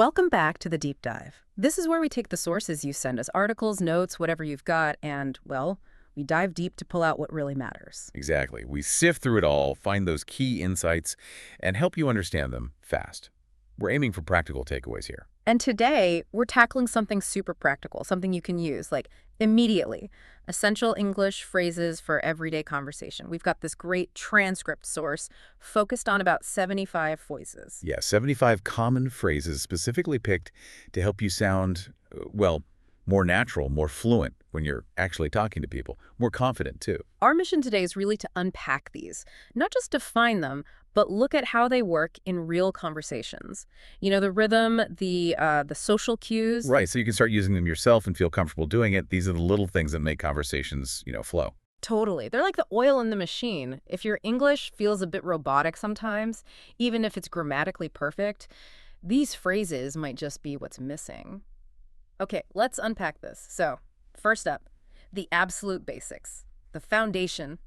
Welcome back to the deep dive. This is where we take the sources you send us, articles, notes, whatever you've got, and, well, we dive deep to pull out what really matters. Exactly. We sift through it all, find those key insights, and help you understand them fast. We're aiming for practical takeaways here. And today, we're tackling something super practical, something you can use, like, immediately. Essential English phrases for everyday conversation. We've got this great transcript source focused on about 75 voices. Yeah, 75 common phrases specifically picked to help you sound, well, more natural, more fluent when you're actually talking to people, more confident too. Our mission today is really to unpack these, not just define them, but look at how they work in real conversations. You know, the rhythm, the social cues. Right, so you can start using them yourself and feel comfortable doing it. These are the little things that make conversations, flow. Totally. They're like the oil in the machine. If your English feels a bit robotic sometimes, even if it's grammatically perfect, these phrases might just be what's missing. Okay, let's unpack this. So, first up, the absolute basics, the foundation,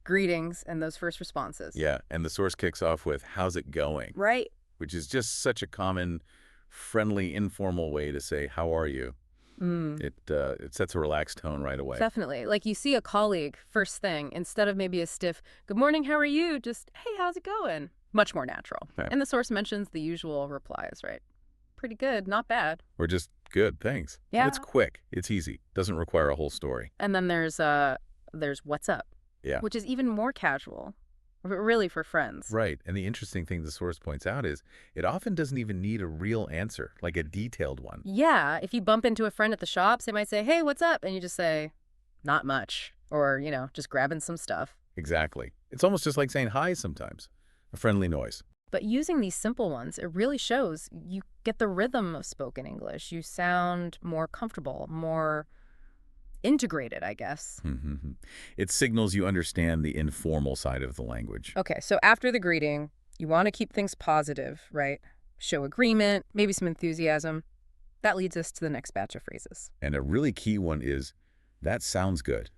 greetings, and those first responses. Yeah, and the source kicks off with, "How's it going?" Right? Which is just such a common, friendly, informal way to say, "How are you?" It sets a relaxed tone right away. Definitely. Like you see a colleague first thing, instead of maybe a stiff, "Good morning, how are you?" Just, "Hey, how's it going?" Much more natural. Okay. And the source mentions the usual replies, right? Pretty good, not bad. Or just, "Good, thanks." Yeah. It's quick. It's easy. Doesn't require a whole story. And then there's "What's up?" Yeah. Which is even more casual, really for friends. Right. And the interesting thing the source points out is it often doesn't even need a real answer, like a detailed one. Yeah, if you bump into a friend at the shops, they might say, "Hey, what's up?" And you just say, "Not much," or, just grabbing some stuff. Exactly. It's almost just like saying hi sometimes. A friendly noise. But using these simple ones, it really shows you get the rhythm of spoken English. You sound more comfortable, more integrated, I guess. It signals you understand the informal side of the language. Okay, so after the greeting, you want to keep things positive, right? Show agreement, maybe some enthusiasm. That leads us to the next batch of phrases. And a really key one is, "That sounds good."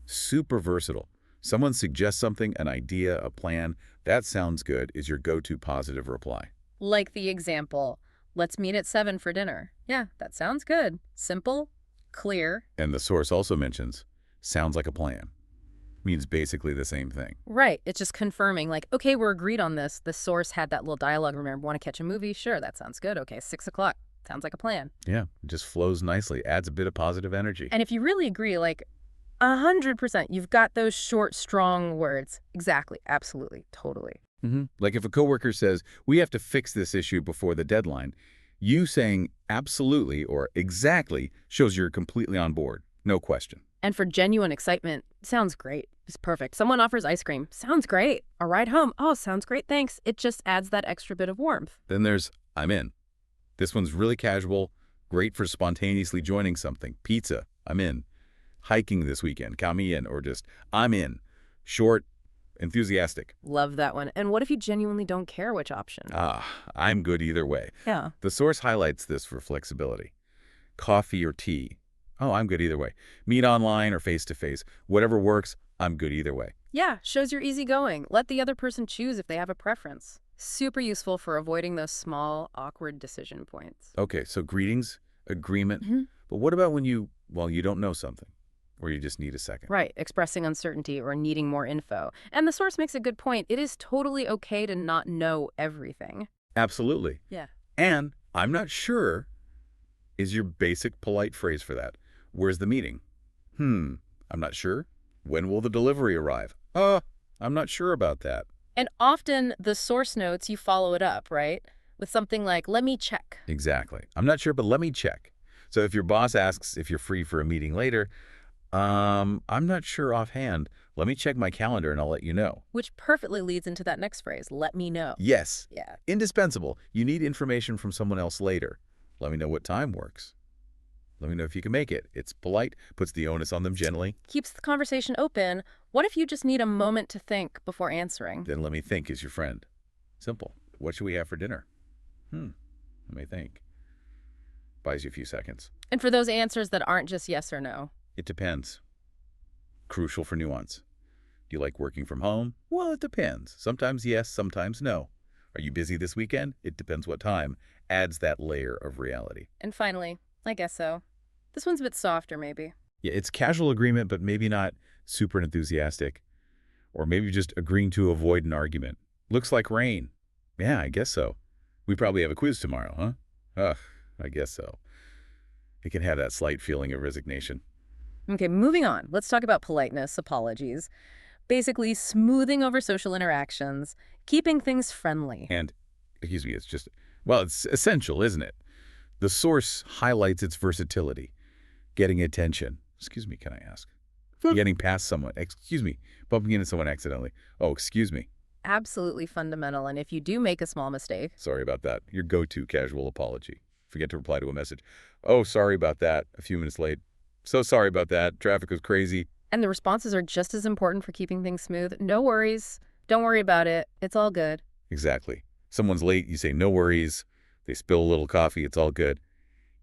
Super versatile. Someone suggests something, an idea, a plan. "That sounds good" is your go-to positive reply. Like the example, "Let's meet at 7 for dinner." Yeah, that sounds good. Simple, clear. And the source also mentions, "Sounds like a plan." Means basically the same thing. Right. It's just confirming, like, okay, we're agreed on this. The source had that little dialogue. Remember, want to catch a movie? Sure, that sounds good. Okay, 6 o'clock. Sounds like a plan. Yeah, it just flows nicely, adds a bit of positive energy. And if you really agree, like, 100%, you've got those short, strong words. Exactly. Absolutely. Totally. Like if a coworker says, "We have to fix this issue before the deadline," you saying absolutely or exactly shows you're completely on board. No question. And for genuine excitement, sounds great. It's perfect. Someone offers ice cream. Sounds great. A ride home. Oh, sounds great. Thanks. It just adds that extra bit of warmth. Then there's, "I'm in." This one's really casual, great for spontaneously joining something. Pizza, "I'm in." Hiking this weekend, "Count me in," or just, "I'm in." Short, enthusiastic. Love that one. And what if you genuinely don't care which option? I'm good either way. Yeah. The source highlights this for flexibility. Coffee or tea. "Oh, I'm good either way." Meet online or face-to-face. Whatever works, I'm good either way. Yeah, shows you're easygoing. Let the other person choose if they have a preference. Super useful for avoiding those small, awkward decision points. Okay, so greetings, agreement. But what about when you don't know something, or you just need a second? Right, expressing uncertainty or needing more info. And the source makes a good point. It is totally okay to not know everything. Absolutely. Yeah. And "I'm not sure" is your basic polite phrase for that. "Where's the meeting?" "I'm not sure." "When will the delivery arrive?" I'm not sure about that." And often the source notes, you follow it up, right? With something like, "Let me check." Exactly. "I'm not sure, but let me check." So if your boss asks if you're free for a meeting later, I'm not sure offhand. Let me check my calendar and I'll let you know." Which perfectly leads into that next phrase, "Let me know." Yes. Yeah. Indispensable. You need information from someone else later. Let me know what time works. Let me know if you can make it. It's polite, puts the onus on them gently. Keeps the conversation open. What if you just need a moment to think before answering? Then "let me think" is your friend. Simple. "What should we have for dinner?" Let me think. Buys you a few seconds. And for those answers that aren't just yes or no. It depends. Crucial for nuance. Do you like working from home? Well, it depends. Sometimes yes, sometimes no. Are you busy this weekend? It depends what time. adds that layer of reality. And finally, I guess so. This one's a bit softer, maybe. Yeah, it's casual agreement, but maybe not super enthusiastic. Or maybe just agreeing to avoid an argument. Looks like rain. Yeah, I guess so. We probably have a quiz tomorrow, huh? Ugh, I guess so. It can have that slight feeling of resignation. Okay, moving on. Let's talk about politeness, apologies. Basically, smoothing over social interactions, keeping things friendly. And, excuse me, it's just, well, it's essential, isn't it? The source highlights its versatility. Getting attention. Excuse me, can I ask? Getting past someone. Excuse me. Bumping into someone accidentally. Oh, excuse me. Absolutely fundamental, and if you do make a small mistake, Sorry about that. Your go-to casual apology. Forget to reply to a message. Oh, sorry about that. A few minutes late. So sorry about that. Traffic was crazy. and the responses are just as important for keeping things smooth, no worries, don't worry about it, it's all good. Exactly. Someone's late, you say, no worries. They spill a little coffee, it's all good.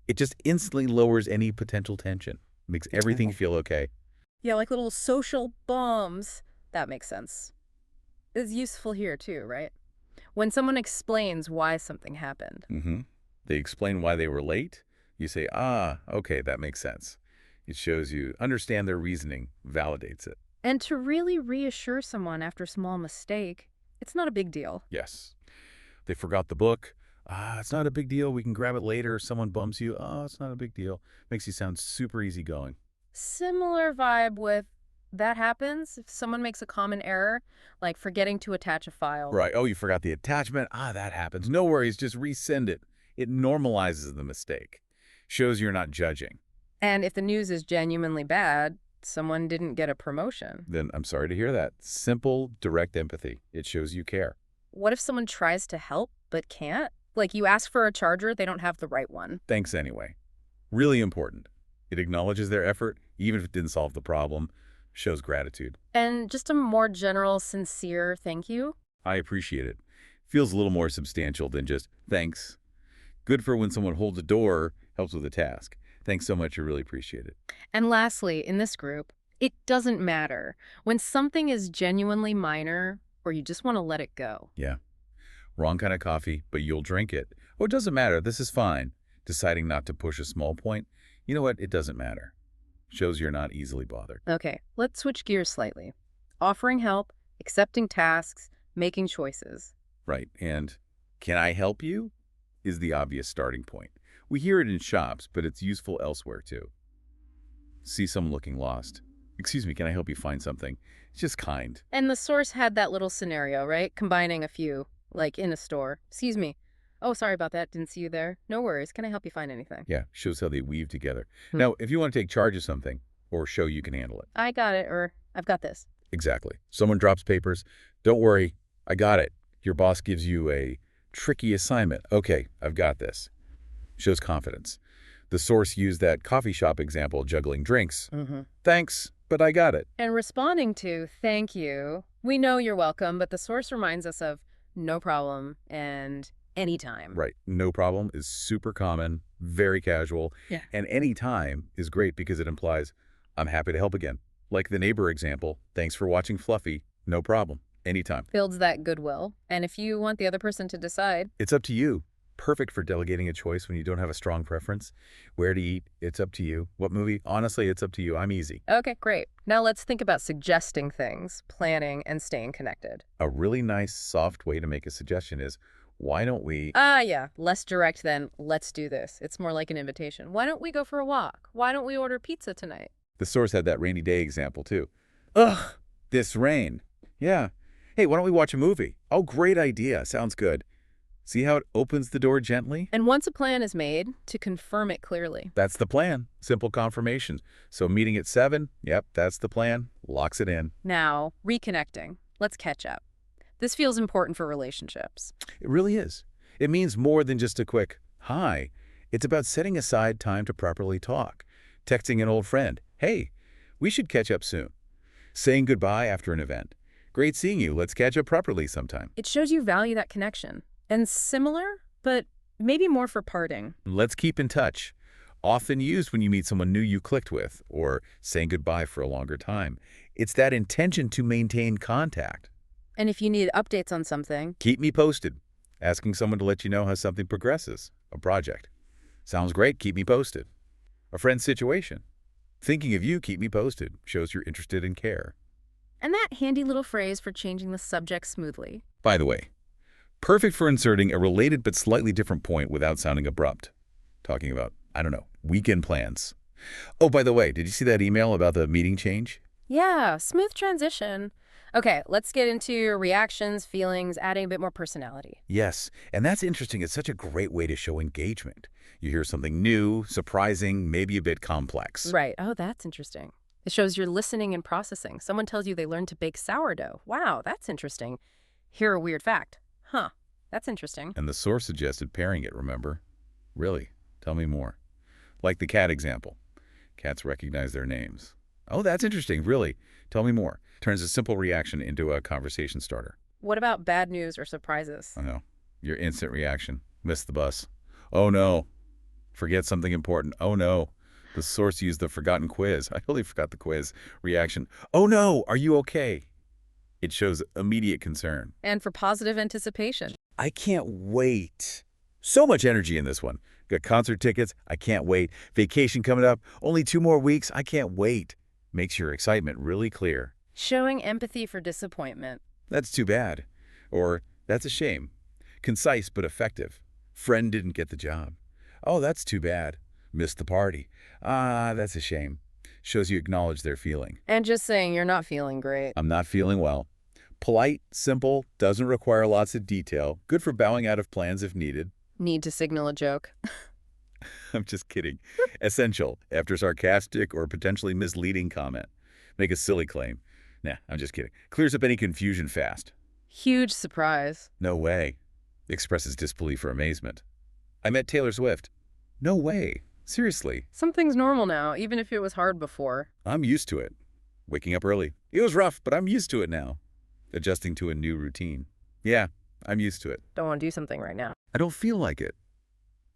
It just instantly lowers any potential tension. Makes everything feel okay. Yeah, like little social bombs. That makes sense. It's useful here too, right? When someone explains why something happened. Mm-hmm. They explain why they were late. You say, ah, okay, that makes sense. It shows you understand their reasoning, validates it. And to really reassure someone after a small mistake, it's not a big deal. Yes. They forgot the book. Ah, it's not a big deal. We can grab it later. Someone bumps you. Oh, it's not a big deal. Makes you sound super easygoing. Similar vibe with that happens if someone makes a common error, like forgetting to attach a file. Right. Oh, you forgot the attachment. Ah, that happens. No worries. Just resend it. It normalizes the mistake. Shows you're not judging. And if the news is genuinely bad, someone didn't get a promotion. Then I'm sorry to hear that. Simple, direct empathy. It shows you care. What if someone tries to help but can't? Like you ask for a charger, they don't have the right one. Thanks anyway. Really important. It acknowledges their effort, even if it didn't solve the problem. Shows gratitude. And just a more general, sincere thank you. I appreciate it. Feels a little more substantial than just thanks. Good for when someone holds a door, helps with a task. Thanks so much, I really appreciate it. And lastly, in this group, it doesn't matter. When something is genuinely minor, or you just want to let it go. Yeah. Wrong kind of coffee, but you'll drink it. Oh, it doesn't matter, this is fine. Deciding not to push a small point, you know what, it doesn't matter. Shows you're not easily bothered. Okay, let's switch gears slightly. Offering help, accepting tasks, making choices. Right, and can I help you is the obvious starting point. We hear it in shops, but it's useful elsewhere too. See someone looking lost. Excuse me, can I help you find something? It's just kind. And the source had that little scenario, right? Combining a few, like in a store. Excuse me. Oh, sorry about that. Didn't see you there. No worries. Can I help you find anything? Yeah, shows how they weave together. Hmm. Now, if you want to take charge of something or show you can handle it. I got it, or I've got this. Exactly. Someone drops papers. Don't worry, I got it. Your boss gives you a tricky assignment. Okay, I've got this. Shows confidence. The source used that coffee shop example, juggling drinks. Thanks, but I got it. And responding to thank you, we know you're welcome, but the source reminds us of no problem and anytime. Right. No problem is super common, very casual. Yeah. And anytime is great because it implies, I'm happy to help again. Like the neighbor example, thanks for watching Fluffy, no problem, anytime. Builds that goodwill. And if you want the other person to decide, It's up to you. Perfect for delegating a choice when you don't have a strong preference. Where to eat, it's up to you. What movie? Honestly, it's up to you. I'm easy. okay, great. Now let's think about suggesting things, planning, and staying connected. A really nice, soft way to make a suggestion is, why don't we... Yeah, less direct than let's do this. It's more like an invitation. Why don't we go for a walk? Why don't we order pizza tonight? The source had that rainy day example, too. Ugh, this rain. Yeah. Hey, why don't we watch a movie? Oh, great idea. Sounds good. See how it opens the door gently? And once a plan is made, to confirm it clearly. That's the plan. Simple confirmation. So meeting at 7, yep, that's the plan. Locks it in. Now, reconnecting. Let's catch up. This feels important for relationships. It really is. It means more than just a quick hi. It's about setting aside time to properly talk. Texting an old friend. Hey, we should catch up soon. Saying goodbye after an event. Great seeing you. Let's catch up properly sometime. It shows you value that connection. And similar, but maybe more for parting. Let's keep in touch. Often used when you meet someone new you clicked with or saying goodbye for a longer time. It's that intention to maintain contact. And if you need updates on something, Keep me posted. Asking someone to let you know how something progresses, a project. Sounds great, keep me posted. A friend's situation. Thinking of you, keep me posted, shows you're interested and care. And that handy little phrase for changing the subject smoothly. By the way, perfect for inserting a related but slightly different point without sounding abrupt. Talking about, I don't know, weekend plans. Oh, by the way, did you see that email about the meeting change? Yeah, smooth transition. Okay, let's get into your reactions, feelings, adding a bit more personality. Yes, and that's interesting. It's such a great way to show engagement. You hear something new, surprising, maybe a bit complex. Right. Oh, that's interesting. It shows you're listening and processing. Someone tells you they learned to bake sourdough. Wow, that's interesting. Hear a weird fact. Huh, that's interesting. And the source suggested pairing it, remember? Really? Tell me more. Like the cat example. Cats recognize their names. Oh, that's interesting. Really? Tell me more. Turns a simple reaction into a conversation starter. What about bad news or surprises? I know. Your instant reaction. Missed the bus. Oh, no. Forget something important. Oh, no. The source used the forgotten quiz. I totally forgot the quiz. Reaction. Oh, no. Are you okay? It shows immediate concern. And for positive anticipation. I can't wait. So much energy in this one. Got concert tickets. I can't wait. Vacation coming up. Only 2 more weeks. I can't wait. Makes your excitement really clear. Showing empathy for disappointment. That's too bad. Or, that's a shame. Concise but effective. Friend didn't get the job. Oh, that's too bad. Missed the party. Ah, that's a shame. Shows you acknowledge their feeling. And just saying you're not feeling great. I'm not feeling well. Polite, simple, doesn't require lots of detail. Good for bowing out of plans if needed. Need to signal a joke. I'm just kidding. Essential, after sarcastic or potentially misleading comment. Make a silly claim. Nah, I'm just kidding. Clears up any confusion fast. Huge surprise. No way. Expresses disbelief or amazement. I met Taylor Swift. No way. Seriously. Something's normal now, even if it was hard before. I'm used to it. Waking up early. It was rough, but I'm used to it now. Adjusting to a new routine. Yeah, I'm used to it. Don't want to do something right now. I don't feel like it.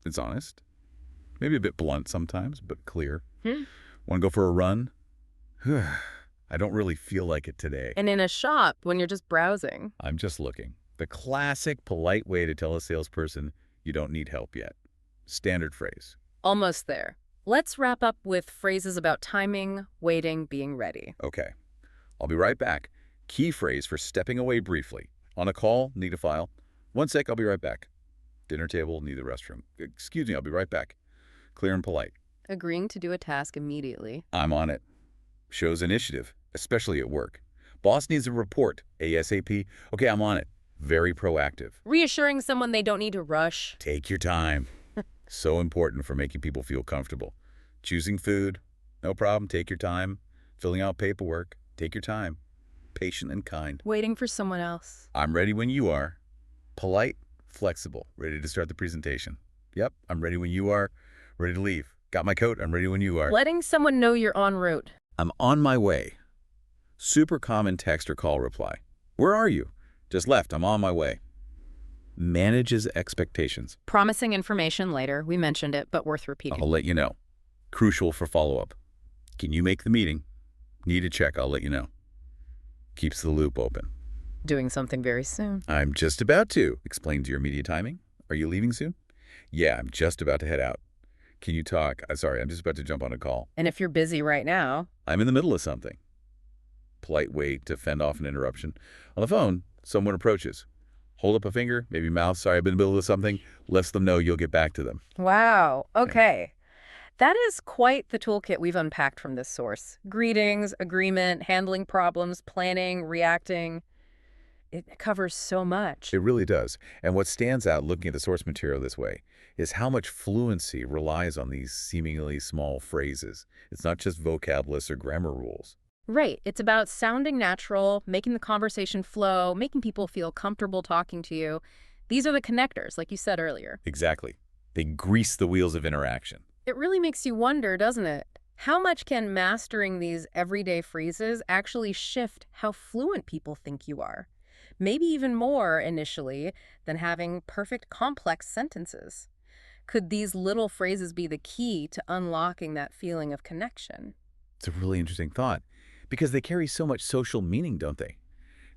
It's honest. Maybe a bit blunt sometimes, but clear. Want to go for a run? I don't really feel like it today. And in a shop, when you're just browsing. I'm just looking. The classic, polite way to tell a salesperson you don't need help yet. Standard phrase. Almost there. Let's wrap up with phrases about timing, waiting, being ready. Okay. I'll be right back. Key phrase for stepping away briefly. On a call, need a file. 1 sec, I'll be right back. Dinner table, need the restroom. Excuse me, I'll be right back. Clear and polite. Agreeing to do a task immediately. I'm on it. Shows initiative, especially at work. Boss needs a report. ASAP. Okay, I'm on it. Very proactive. Reassuring someone they don't need to rush. Take your time. So important for making people feel comfortable. Choosing food. No problem. Take your time. Filling out paperwork. Take your time. Patient and kind. Waiting for someone else. I'm ready when you are. Polite, flexible, ready to start the presentation. Yep, I'm ready when you are. Ready to leave. Got my coat, I'm ready when you are. Letting someone know you're en route. I'm on my way. Super common text or call reply. Where are you? Just left, I'm on my way. Manages expectations. Promising information later. We mentioned it, but worth repeating. I'll let you know. Crucial for follow-up. Can you make the meeting? Need a check, I'll let you know. Keeps the loop open. Doing something very soon. I'm just about to. Explain to your immediate timing. Are you leaving soon? Yeah, I'm just about to head out. Can you talk? Sorry, I'm just about to jump on a call. And if you're busy right now. I'm in the middle of something. Polite way to fend off an interruption. On the phone, someone approaches. Hold up a finger, maybe mouth, sorry, I've been in the middle of something. Lets them know you'll get back to them. Wow. Okay. That is quite the toolkit we've unpacked from this source. Greetings, agreement, handling problems, planning, reacting. It covers so much. It really does. And what stands out looking at the source material this way is how much fluency relies on these seemingly small phrases. It's not just vocab lists or grammar rules. Right. It's about sounding natural, making the conversation flow, making people feel comfortable talking to you. These are the connectors, like you said earlier. Exactly. They grease the wheels of interaction. It really makes you wonder, doesn't it? How much can mastering these everyday phrases actually shift how fluent people think you are? Maybe even more initially than having perfect complex sentences. Could these little phrases be the key to unlocking that feeling of connection? It's a really interesting thought because they carry so much social meaning, don't they?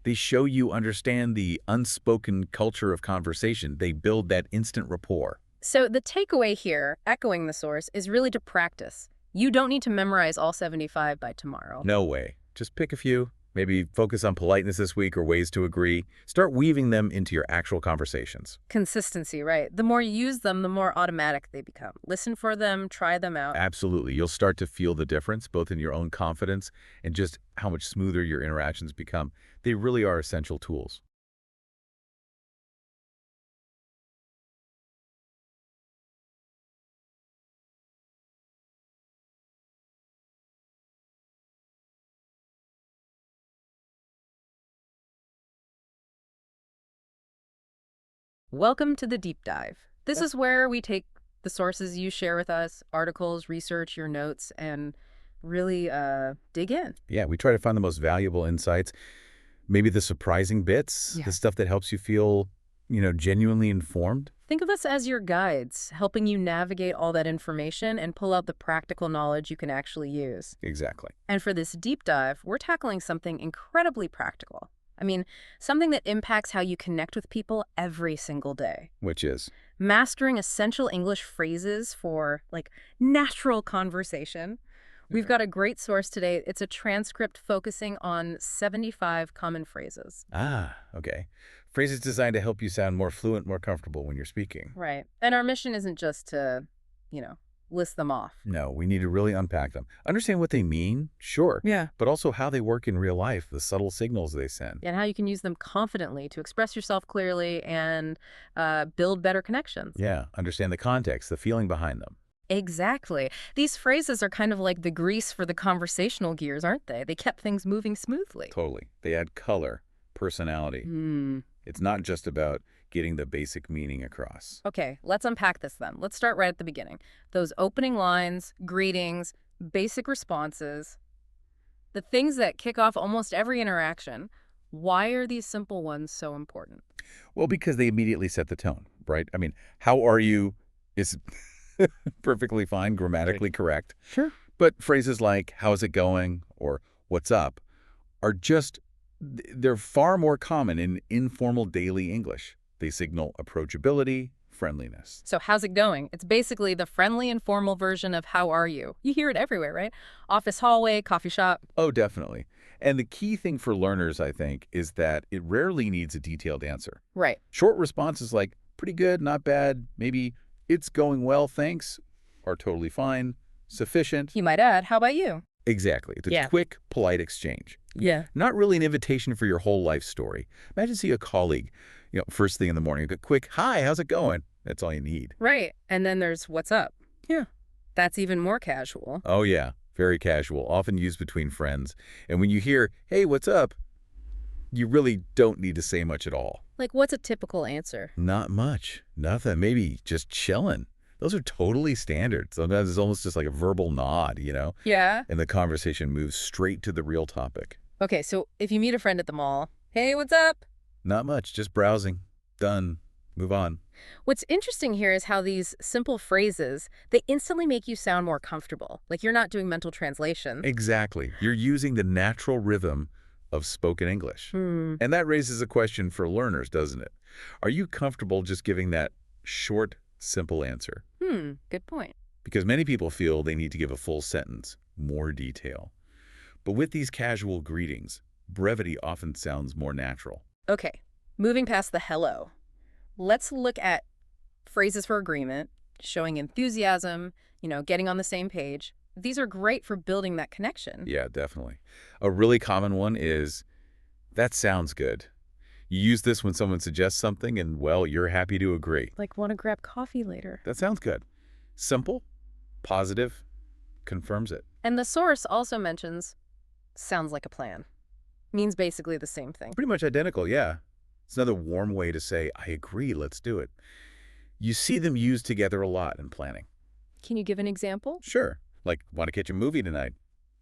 They show you understand the unspoken culture of conversation. They build that instant rapport. So the takeaway here, echoing the source, is really to practice. You don't need to memorize all 75 by tomorrow. No way. Just pick a few. Maybe focus on politeness this week or ways to agree. Start weaving them into your actual conversations. Consistency, right? The more you use them, the more automatic they become. Listen for them, try them out. Absolutely. You'll start to feel the difference, both in your own confidence and just how much smoother your interactions become. They really are essential tools. Welcome to the deep dive. This is where we take the sources you share with us, articles, research, your notes, and really dig in. Yeah, we try to find the most valuable insights, maybe the surprising bits, Yeah. the stuff that helps you feel, genuinely informed. Think of us as your guides, helping you navigate all that information and pull out the practical knowledge you can actually use. Exactly. And for this deep dive, we're tackling something incredibly practical. I mean, something that impacts how you connect with people every single day. Which is, Mastering essential English phrases for, like, natural conversation. We've got a great source today. It's a transcript focusing on 75 common phrases. okay. Phrases designed to help you sound more fluent, more comfortable when you're speaking. Right. And our mission isn't just to, list them off. No, we need to really unpack them. Understand what they mean, sure, Yeah. but also how they work in real life, the subtle signals they send. And how you can use them confidently to express yourself clearly and build better connections. Yeah, understand the context, the feeling behind them. Exactly. These phrases are kind of like the grease for the conversational gears, aren't they? They kept things moving smoothly. Totally. They add color, personality. It's not just about getting the basic meaning across. Okay, let's unpack this then. Let's start right at the beginning. Those opening lines, greetings, basic responses, the things that kick off almost every interaction. Why are these simple ones so important? Well, because they immediately set the tone, right? I mean, how are you is perfectly fine, grammatically correct. Sure. But phrases like, how's it going, or what's up, are they're far more common in informal daily English. They signal approachability, friendliness. So how's it going? It's basically the friendly, informal version of how are you? You hear it everywhere, right? Office hallway, coffee shop. Oh, definitely. And the key thing for learners, I think, is that it rarely needs a detailed answer. Right. Short responses like, pretty good, not bad, maybe it's going well, thanks, are totally fine, sufficient. You might add, how about you? Exactly. It's a Yeah. quick, polite exchange. Yeah. Not really an invitation for your whole life story. Imagine see a colleague, first thing in the morning, a quick, hi, how's it going? That's all you need. Right. And then there's what's up. Yeah. That's even more casual. Oh, yeah. Very casual, often used between friends. And when you hear, hey, what's up? You really don't need to say much at all. Like, what's a typical answer? Not much. Nothing. Maybe just chilling. Those are totally standard. Sometimes it's almost just like a verbal nod, Yeah. and the conversation moves straight to the real topic. Okay, so if you meet a friend at the mall, hey, what's up? Not much. Just browsing. Done. Move on. What's interesting here is how these simple phrases, they instantly make you sound more comfortable. Like you're not doing mental translation. Exactly. You're using the natural rhythm of spoken English. And that raises a question for learners, doesn't it? Are you comfortable just giving that short, simple answer? Good point. Because many people feel they need to give a full sentence, more detail. But with these casual greetings, brevity often sounds more natural. Okay, moving past the hello. Let's look at phrases for agreement, showing enthusiasm, getting on the same page. These are great for building that connection. Yeah, definitely. A really common one is, that sounds good. You use this when someone suggests something and, well, you're happy to agree. Like, want to grab coffee later. That sounds good. Simple, positive, confirms it. And the source also mentions, sounds like a plan. Means basically the same thing. Pretty much identical, yeah. It's another warm way to say, I agree, let's do it. You see them used together a lot in planning. Can you give an example? Sure. Like, want to catch a movie tonight?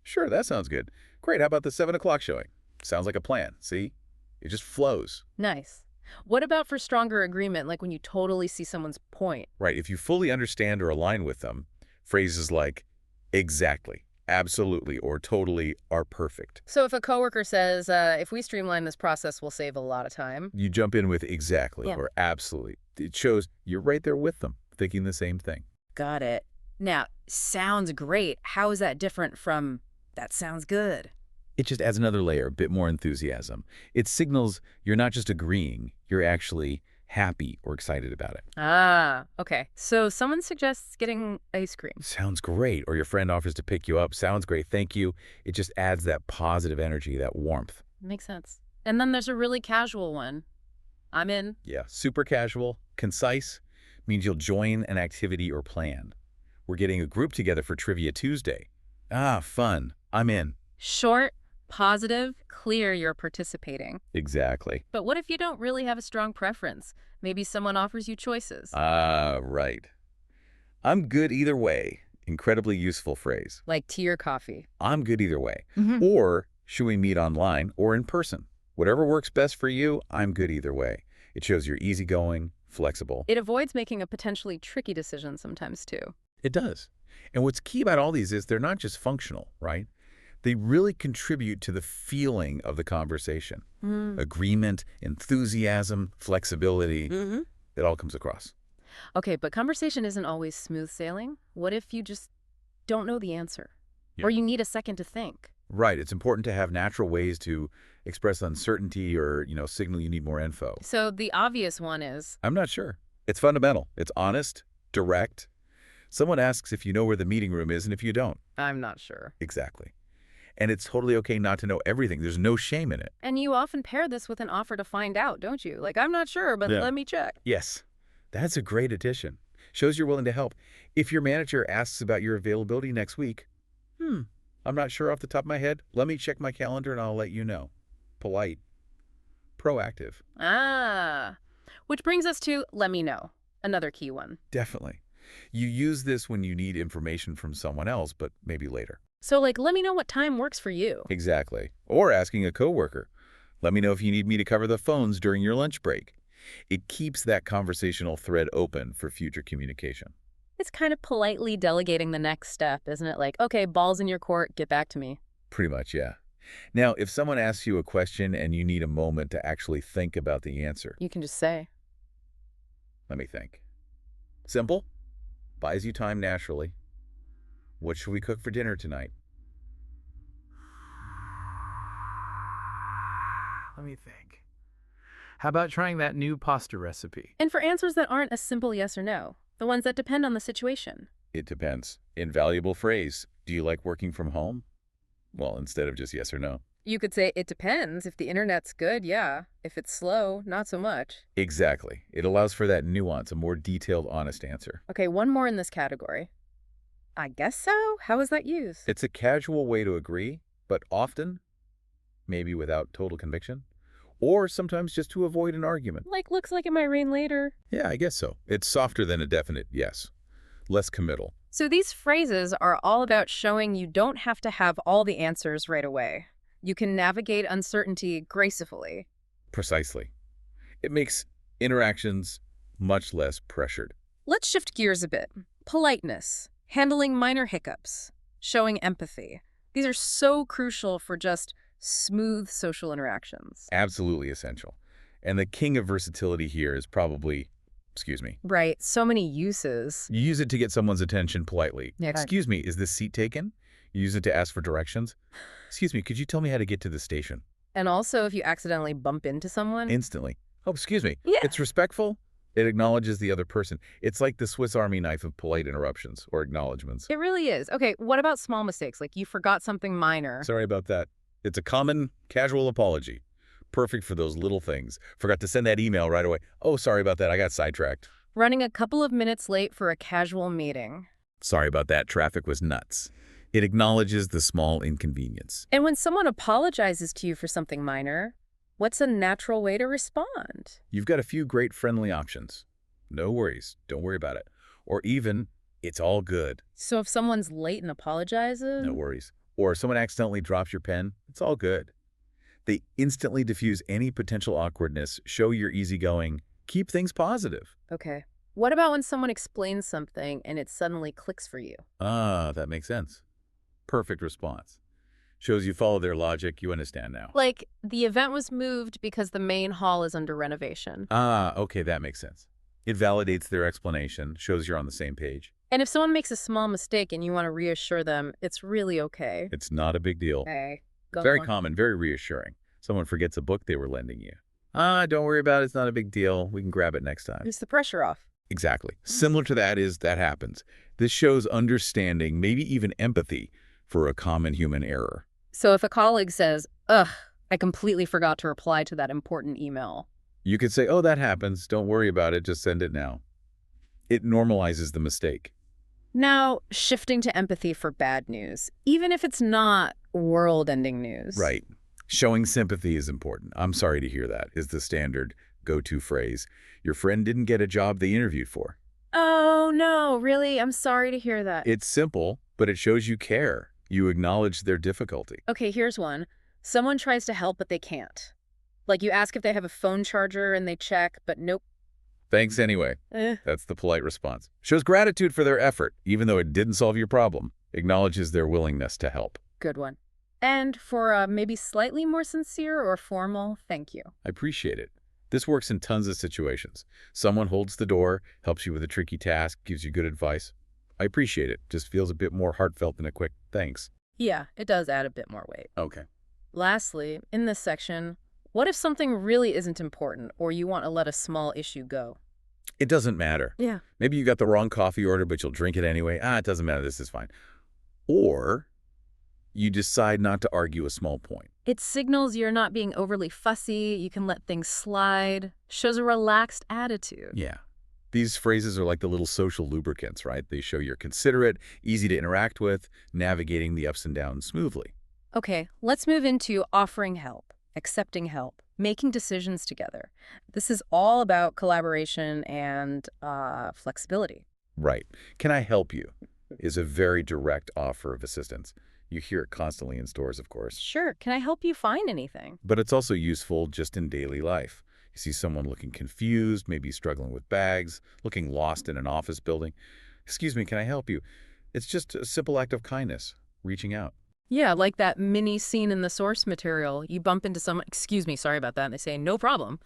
Sure, that sounds good. Great, how about the 7 o'clock showing? Sounds like a plan, see? It just flows. Nice. What about for stronger agreement, like when you totally see someone's point? Right, if you fully understand or align with them, phrases like, exactly, Absolutely or totally are perfect. So if a coworker says, if we streamline this process, we'll save a lot of time. You jump in with exactly Yeah. or absolutely. It shows you're right there with them, thinking the same thing. Got it. Now, sounds great. How is that different from that sounds good? It just adds another layer, a bit more enthusiasm. It signals you're not just agreeing, you're actually happy or excited about it. Ah, okay. So someone suggests getting ice cream. Sounds great. Or your friend offers to pick you up. Sounds great. Thank you. It just adds that positive energy, that warmth. Makes sense. And then there's a really casual one. I'm in. Yeah. Super casual, concise, means you'll join an activity or plan. We're getting a group together for Trivia Tuesday. Ah, fun. I'm in. Short, positive, clear you're participating. Exactly. But what if you don't really have a strong preference? Maybe someone offers you choices. Ah, right. I'm good either way. Incredibly useful phrase. Like tea or coffee. I'm good either way. Mhm. Or should we meet online or in person? Whatever works best for you, I'm good either way. It shows you're easygoing, flexible. It avoids making a potentially tricky decision sometimes, too. It does. And what's key about all these is they're not just functional, right? They really contribute to the feeling of the conversation. Agreement, enthusiasm, flexibility, it all comes across. Okay, but conversation isn't always smooth sailing. What if you just don't know the answer? Yeah. Or you need a second to think? Right. It's important to have natural ways to express uncertainty or, signal you need more info. So the obvious one is, I'm not sure. It's fundamental. It's honest, direct. Someone asks if you know where the meeting room is and if you don't. I'm not sure. Exactly. And it's totally okay not to know everything. There's no shame in it. And you often pair this with an offer to find out, don't you? Like, I'm not sure, but Yeah. let me check. Yes. That's a great addition. Shows you're willing to help. If your manager asks about your availability next week, I'm not sure off the top of my head. Let me check my calendar and I'll let you know. Polite. Proactive. Ah, which brings us to let me know. Another key one. Definitely. You use this when you need information from someone else, but maybe later. So, like, let me know what time works for you. Exactly. Or asking a coworker. Let me know if you need me to cover the phones during your lunch break. It keeps that conversational thread open for future communication. It's kind of politely delegating the next step, isn't it? Like, okay, ball's in your court, get back to me. Pretty much, yeah. Now, if someone asks you a question and you need a moment to actually think about the answer, You can just say. let me think. Simple. Buys you time naturally. What should we cook for dinner tonight? Let me think. How about trying that new pasta recipe? And for answers that aren't a simple yes or no, the ones that depend on the situation. It depends. Invaluable phrase. Do you like working from home? Well, instead of just yes or no. You could say, it depends. If the internet's good, yeah. If it's slow, not so much. Exactly. It allows for that nuance, a more detailed, honest answer. Okay, one more in this category. I guess so? How is that used? It's a casual way to agree, but often, maybe without total conviction, or sometimes just to avoid an argument. Like, looks like it might rain later. Yeah, I guess so. It's softer than a definite yes. Less committal. So these phrases are all about showing you don't have to have all the answers right away. You can navigate uncertainty gracefully. Precisely. It makes interactions much less pressured. Let's shift gears a bit. Politeness, handling minor hiccups, showing empathy. These are so crucial for just smooth social interactions. Absolutely essential. And the king of versatility here is probably, Right, so many uses. you use it to get someone's attention politely. Yeah. Excuse me, is this seat taken? You use it to ask for directions. Excuse me, could you tell me how to get to the station? And also if you accidentally bump into someone. Instantly. Oh, excuse me. Yeah. It's respectful. It acknowledges the other person. It's like the Swiss Army knife of polite interruptions or acknowledgments. It really is. Okay, what about small mistakes? Like you forgot something minor. Sorry about that. It's a common, casual apology. Perfect for those little things. Forgot to send that email right away. Oh, sorry about that. I got sidetracked. Running a couple of minutes late for a casual meeting. Sorry about that. Traffic was nuts. It acknowledges the small inconvenience. And when someone apologizes to you for something minor, what's a natural way to respond? You've got a few great friendly options. No worries. Don't worry about it. Or even, it's all good. So if someone's late and apologizes? No worries. Or someone accidentally drops your pen. It's all good. They instantly diffuse any potential awkwardness, show you're easygoing, keep things positive. Okay. What about when someone explains something and it suddenly clicks for you? Ah, that makes sense. Perfect response. Shows you follow their logic, you understand now. Like, the event was moved because the main hall is under renovation. Ah, okay, that makes sense. It validates their explanation, shows you're on the same page. And if someone makes a small mistake and you want to reassure them, it's really okay. It's not a big deal. Okay. Very common, very reassuring. Someone forgets a book they were lending you. Ah, don't worry about it. It's not a big deal. We can grab it next time. It's the pressure off. Exactly. Similar to that is that happens. This shows understanding, maybe even empathy, for a common human error. So if a colleague says, ugh, I completely forgot to reply to that important email. You could say, oh, that happens. Don't worry about it. Just send it now. It normalizes the mistake. Now, shifting to empathy for bad news, even if it's not world-ending news. Right. Showing sympathy is important. I'm sorry to hear that, is the standard go-to phrase. Your friend didn't get a job they interviewed for. Oh, no, really? I'm sorry to hear that. It's simple, but it shows you care. You acknowledge their difficulty. Okay, here's one. Someone tries to help, but they can't. Like you ask if they have a phone charger and they check, but nope. Thanks anyway. That's the polite response. Shows gratitude for their effort, even though it didn't solve your problem. Acknowledges their willingness to help. Good one. And for a maybe slightly more sincere or formal thank you. I appreciate it. This works in tons of situations. Someone holds the door, helps you with a tricky task, gives you good advice. I appreciate it. Just feels a bit more heartfelt than a quick thanks. Yeah, it does add a bit more weight. Okay. Lastly, in this section, what if something really isn't important or you want to let a small issue go? It doesn't matter. Yeah. Maybe you got the wrong coffee order, but you'll drink it anyway. Ah, it doesn't matter. This is fine. Or you decide not to argue a small point. It signals you're not being overly fussy, you can let things slide, shows a relaxed attitude. Yeah. These phrases are like the little social lubricants, right? They show you're considerate, easy to interact with, navigating the ups and downs smoothly. Okay, let's move into offering help, accepting help, making decisions together. This is all about collaboration and flexibility. Right. Can I help you? Is a very direct offer of assistance. You hear it constantly in stores, of course. Sure, can I help you find anything? But it's also useful just in daily life. You see someone looking confused, maybe struggling with bags, looking lost in an office building. Excuse me, can I help you? It's just a simple act of kindness, reaching out. Yeah, like that mini scene in the source material. You bump into someone, excuse me, sorry about that, and they say, no problem.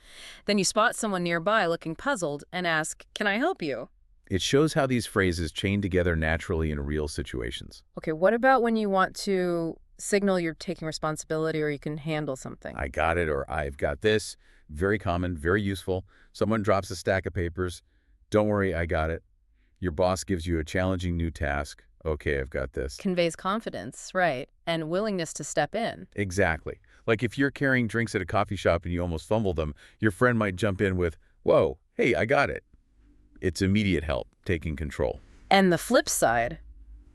Then you spot someone nearby looking puzzled and ask, can I help you? It shows how these phrases chain together naturally in real situations. Okay, what about when you want to signal you're taking responsibility or you can handle something? I got it, or I've got this. Very common, very useful. Someone drops a stack of papers. Don't worry, I got it. Your boss gives you a challenging new task. Okay, I've got this. Conveys confidence, right, and willingness to step in. Exactly. Like if you're carrying drinks at a coffee shop and you almost fumble them, your friend might jump in with, whoa, hey, I got it. It's immediate help, taking control. And the flip side,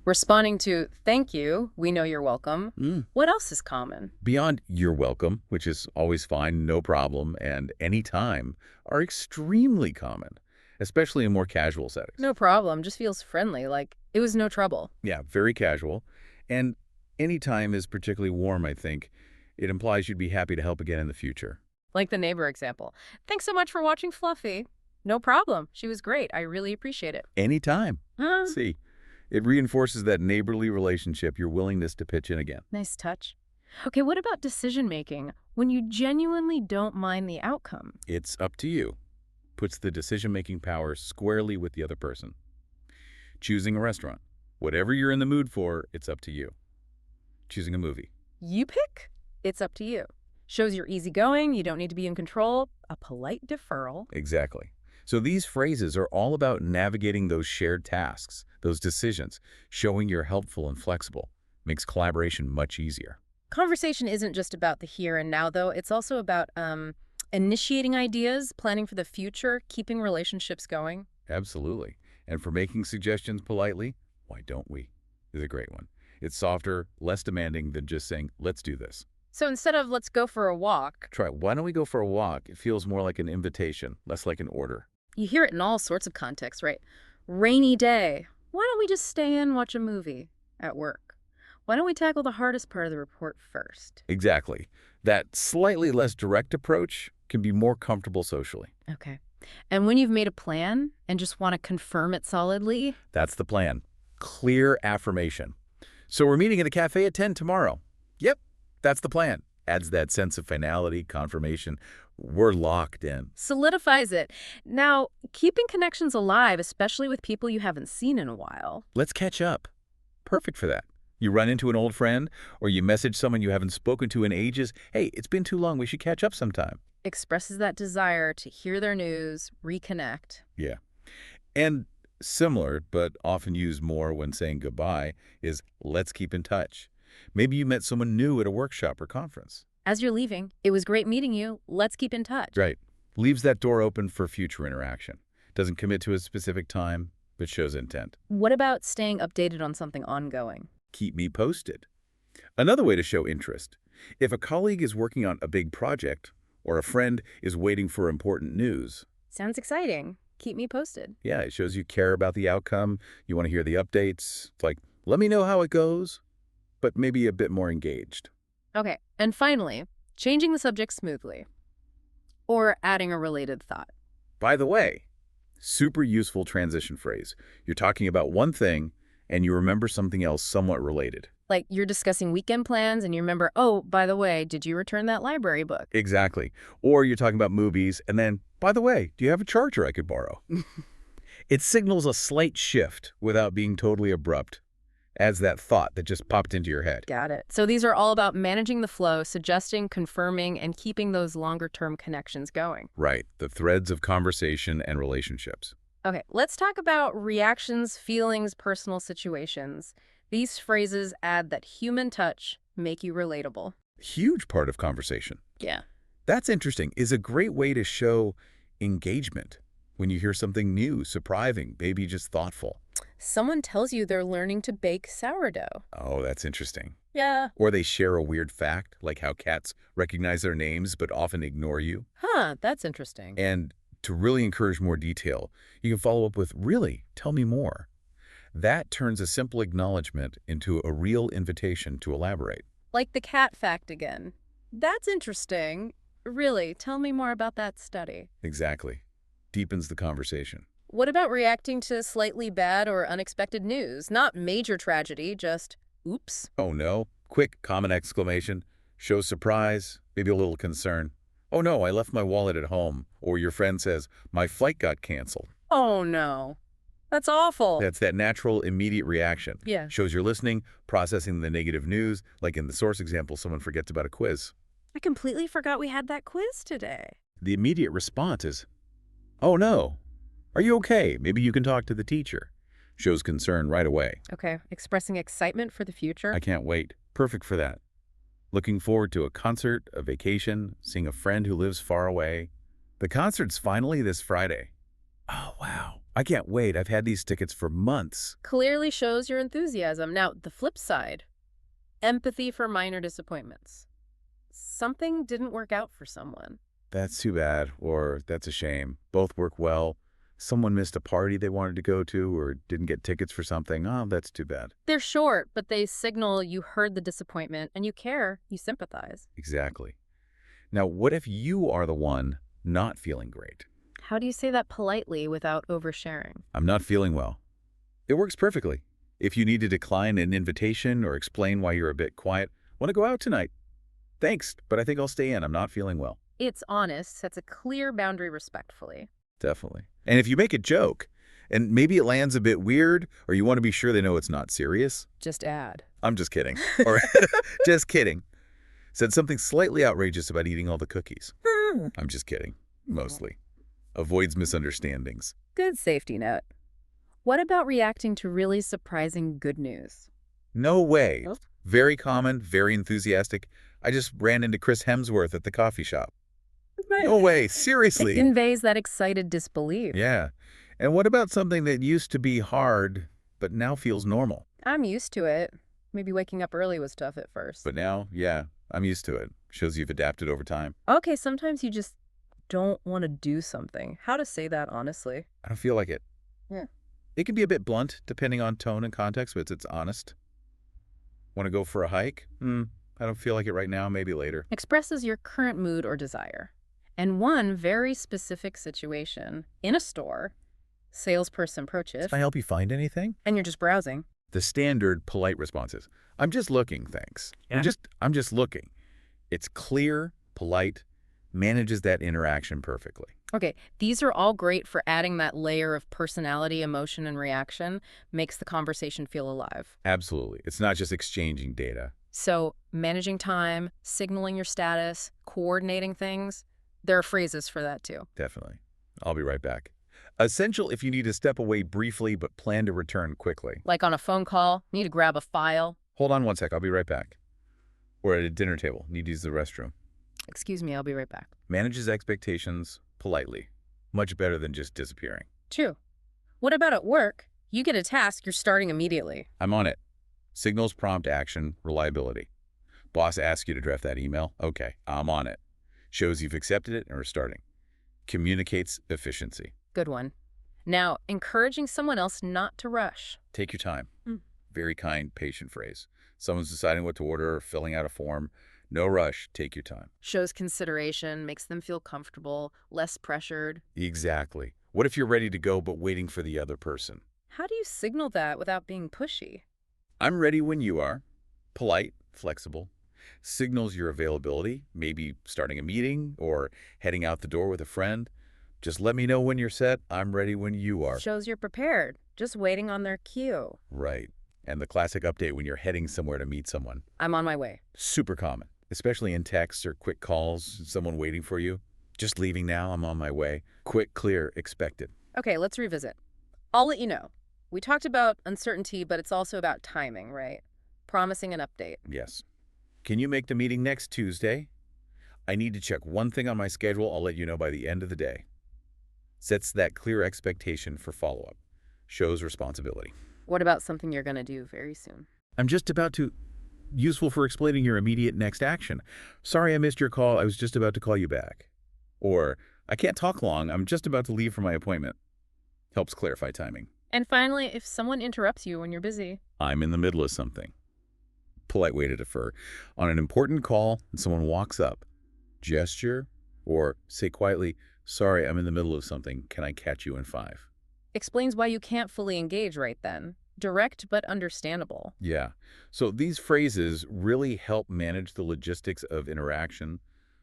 responding to, thank you, we know you're welcome. What else is common? Beyond you're welcome, which is always fine, no problem, and anytime, are extremely common, especially in more casual settings. No problem, just feels friendly, like it was no trouble. Yeah, very casual. And anytime is particularly warm, I think. It implies you'd be happy to help again in the future. Like the neighbor example. Thanks so much for watching Fluffy. No problem. She was great. I really appreciate it. Anytime. Huh? See, it reinforces that neighborly relationship, your willingness to pitch in again. Nice touch. Okay, what about decision-making when you genuinely don't mind the outcome? It's up to you. Puts the decision-making power squarely with the other person. Choosing a restaurant. Whatever you're in the mood for, it's up to you. Choosing a movie. You pick? It's up to you. Shows you're easygoing, you don't need to be in control. A polite deferral. Exactly. So these phrases are all about navigating those shared tasks, those decisions, showing you're helpful and flexible. Makes collaboration much easier. Conversation isn't just about the here and now, though. It's also about initiating ideas, planning for the future, keeping relationships going. Absolutely. And for making suggestions politely, why don't we? Is a great one. It's softer, less demanding than just saying, let's do this. So instead of let's go for a walk, Try, why don't we go for a walk? It feels more like an invitation, less like an order. you hear it in all sorts of contexts, right? Rainy day. Why don't we just stay in, watch a movie at work? Why don't we tackle the hardest part of the report first? Exactly. That slightly less direct approach can be more comfortable socially. Okay. And when you've made a plan and just want to confirm it solidly, That's the plan. Clear affirmation. So we're meeting at a cafe at 10 tomorrow. Yep, that's the plan. Adds that sense of finality, confirmation. We're locked in. Solidifies it. Now, keeping connections alive, especially with people you haven't seen in a while. Let's catch up. Perfect for that. You run into an old friend, or you message someone you haven't spoken to in ages. Hey, it's been too long. We should catch up sometime. Expresses that desire to hear their news, reconnect. Yeah. And similar, but often used more when saying goodbye, is let's keep in touch. Maybe you met someone new at a workshop or conference. As you're leaving, it was great meeting you. Let's keep in touch. Right. Leaves that door open for future interaction. Doesn't commit to a specific time, but shows intent. What about staying updated on something ongoing? Keep me posted. Another way to show interest. If a colleague is working on a big project, or a friend is waiting for important news, Sounds exciting. Keep me posted. yeah, it shows you care about the outcome. You want to hear the updates. It's like, let me know how it goes, but maybe a bit more engaged. Okay, and finally, changing the subject smoothly. Or adding a related thought. By the way, super useful transition phrase. You're talking about one thing, and you remember something else somewhat related. Like you're discussing weekend plans and you remember, oh, by the way, did you return that library book? Exactly. Or you're talking about movies, and then, by the way, do you have a charger I could borrow? It signals a slight shift without being totally abrupt. Adds that thought that just popped into your head. Got it. So these are all about managing the flow, suggesting, confirming, and keeping those longer-term connections going. Right. The threads of conversation and relationships. Okay, let's talk about reactions, feelings, personal situations. These phrases add that human touch, make you relatable. Huge part of conversation. Yeah. That's interesting. Is a great way to show engagement when you hear something new, surprising, maybe just thoughtful. Someone tells you they're learning to bake sourdough. Oh, that's interesting. Yeah. Or they share a weird fact, like how cats recognize their names but often ignore you. Huh, that's interesting. And to really encourage more detail, you can follow up with, really, tell me more. That turns a simple acknowledgement into a real invitation to elaborate. Like the cat fact again. That's interesting. Really, tell me more about that study. Exactly. Deepens the conversation. What about reacting to slightly bad or unexpected news? Not major tragedy, just oops. Oh no, quick common exclamation, shows surprise, maybe a little concern. Oh no, I left my wallet at home. Or your friend says, my flight got canceled. Oh no. That's awful. That's that natural, immediate reaction. Yeah. Shows you're listening, processing the negative news, like in the source example, someone forgets about a quiz. I completely forgot we had that quiz today. The immediate response is, oh no, are you okay? Maybe you can talk to the teacher. Shows concern right away. Okay, expressing excitement for the future. I can't wait. Perfect for that. Looking forward to a concert, a vacation, seeing a friend who lives far away. The concert's finally this Friday. Oh, wow. I can't wait. I've had these tickets for months. Clearly shows your enthusiasm. Now, the flip side. Empathy for minor disappointments. Something didn't work out for someone. That's too bad, or that's a shame. Both work well. Someone missed a party they wanted to go to or didn't get tickets for something. Oh, that's too bad. They're short, but they signal you heard the disappointment and you care, you sympathize. Exactly. Now, what if you are the one not feeling great? How do you say that politely without oversharing? I'm not feeling well. It works perfectly. If you need to decline an invitation or explain why you're a bit quiet, want to go out tonight? Thanks, but I think I'll stay in. I'm not feeling well. It's honest, sets a clear boundary respectfully. Definitely. And if you make a joke, and maybe it lands a bit weird, or you want to be sure they know it's not serious, Just add. I'm just kidding. Or just kidding. Said something slightly outrageous about eating all the cookies. I'm just kidding, mostly. Avoids misunderstandings. Good safety net. What about reacting to really surprising good news? No way. Oh. Very common, very enthusiastic. I just ran into Chris Hemsworth at the coffee shop. No way, It seriously. conveys that excited disbelief. Yeah. And what about something that used to be hard, but now feels normal? I'm used to it. Maybe waking up early was tough at first. But now, yeah, I'm used to it. Shows you've adapted over time. Okay, sometimes you just don't want to do something. How to say that honestly? I don't feel like it. Yeah. It can be a bit blunt, depending on tone and context, but it's honest. Want to go for a hike? I don't feel like it right now, maybe later. Expresses your current mood or desire. And one very specific situation, in a store, salesperson approaches, Can I help you find anything? and you're just browsing. The standard polite responses. I'm just looking, thanks. Yeah. I'm just looking. It's clear, polite, manages that interaction perfectly. Okay, these are all great for adding that layer of personality, emotion, and reaction, makes the conversation feel alive. Absolutely. It's not just exchanging data. So, managing time, signaling your status, coordinating things, there are phrases for that too. Definitely. I'll be right back. Essential if you need to step away briefly but plan to return quickly. Like on a phone call, need to grab a file. Hold on one sec. I'll be right back. Or at a dinner table. Need to use the restroom. Excuse me, I'll be right back. Manages expectations politely. Much better than just disappearing. True. What about at work? You get a task, you're starting immediately. I'm on it. Signals prompt action, reliability. Boss asks you to draft that email. Okay, I'm on it. Shows you've accepted it and are starting. Communicates efficiency. Good one. Now, encouraging someone else not to rush. Take your time. Mm. Very kind, patient phrase. Someone's deciding what to order or filling out a form. No rush. Take your time. Shows consideration, makes them feel comfortable, less pressured. Exactly. What if you're ready to go but waiting for the other person? How do you signal that without being pushy? I'm ready when you are. Polite, flexible. Signals your availability, maybe starting a meeting or heading out the door with a friend. Just let me know when you're set. I'm ready when you are. Shows you're prepared, just waiting on their cue. Right. And the classic update when you're heading somewhere to meet someone. I'm on my way. Super common, especially in texts or quick calls, someone waiting for you. Just leaving now, I'm on my way. Quick, clear, expected. Okay, let's revisit. I'll let you know. We talked about uncertainty, but it's also about timing, right? Promising an update. Yes. Can you make the meeting next Tuesday? I need to check one thing on my schedule. I'll let you know by the end of the day. Sets that clear expectation for follow-up. Shows responsibility. What about something you're going to do very soon? I'm just about to... Useful for explaining your immediate next action. Sorry I missed your call. I was just about to call you back. Or, I can't talk long. I'm just about to leave for my appointment. Helps clarify timing. And finally, if someone interrupts you when you're busy. I'm in the middle of something. Polite way to defer. On an important call and someone walks up, gesture or say quietly, sorry, I'm in the middle of something. Can I catch you in 5? Explains why you can't fully engage right then. Direct but understandable. Yeah. So these phrases really help manage the logistics of interaction,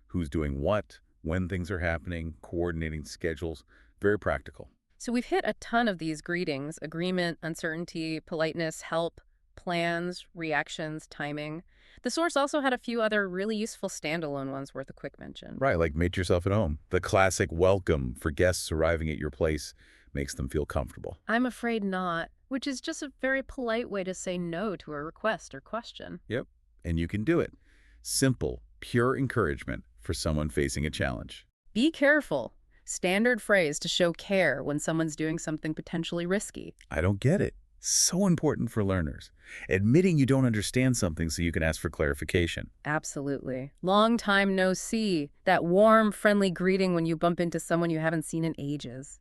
who's doing what, when things are happening, coordinating schedules. Very practical. So we've hit a ton of these greetings: agreement, uncertainty, politeness, help, plans, reactions, timing. The source also had a few other really useful standalone ones worth a quick mention. Right, like make yourself at home. The classic welcome for guests arriving at your place makes them feel comfortable. I'm afraid not, which is just a very polite way to say no to a request or question. Yep, and you can do it. Simple, pure encouragement for someone facing a challenge. Be careful. Standard phrase to show care when someone's doing something potentially risky. I don't get it. So important for learners. Admitting you don't understand something so you can ask for clarification. Absolutely. Long time no see. That warm, friendly greeting when you bump into someone you haven't seen in ages.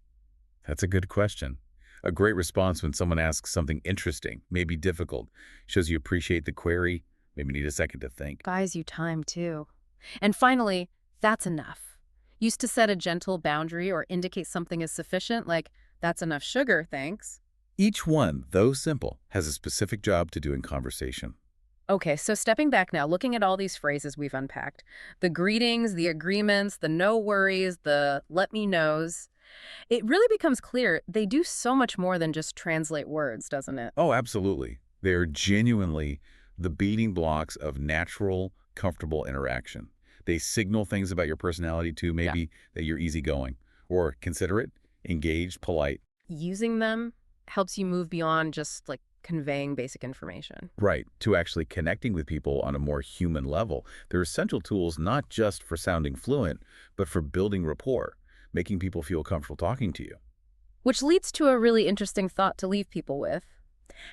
That's a good question. A great response when someone asks something interesting, maybe difficult, shows you appreciate the query, maybe need a second to think. Buys you time, too. And finally, that's enough. Used to set a gentle boundary or indicate something is sufficient, like, that's enough sugar, thanks. Each one, though simple, has a specific job to do in conversation. Okay, so stepping back now, looking at all these phrases we've unpacked, the greetings, the agreements, the no worries, the let me knows, it really becomes clear they do so much more than just translate words, doesn't it? Oh, absolutely. They are genuinely the beating blocks of natural, comfortable interaction. They signal things about your personality too, maybe that you're easygoing or considerate, engaged, polite. Using them helps you move beyond just like conveying basic information. Right, to actually connecting with people on a more human level. They're essential tools not just for sounding fluent, but for building rapport, making people feel comfortable talking to you. Which leads to a really interesting thought to leave people with.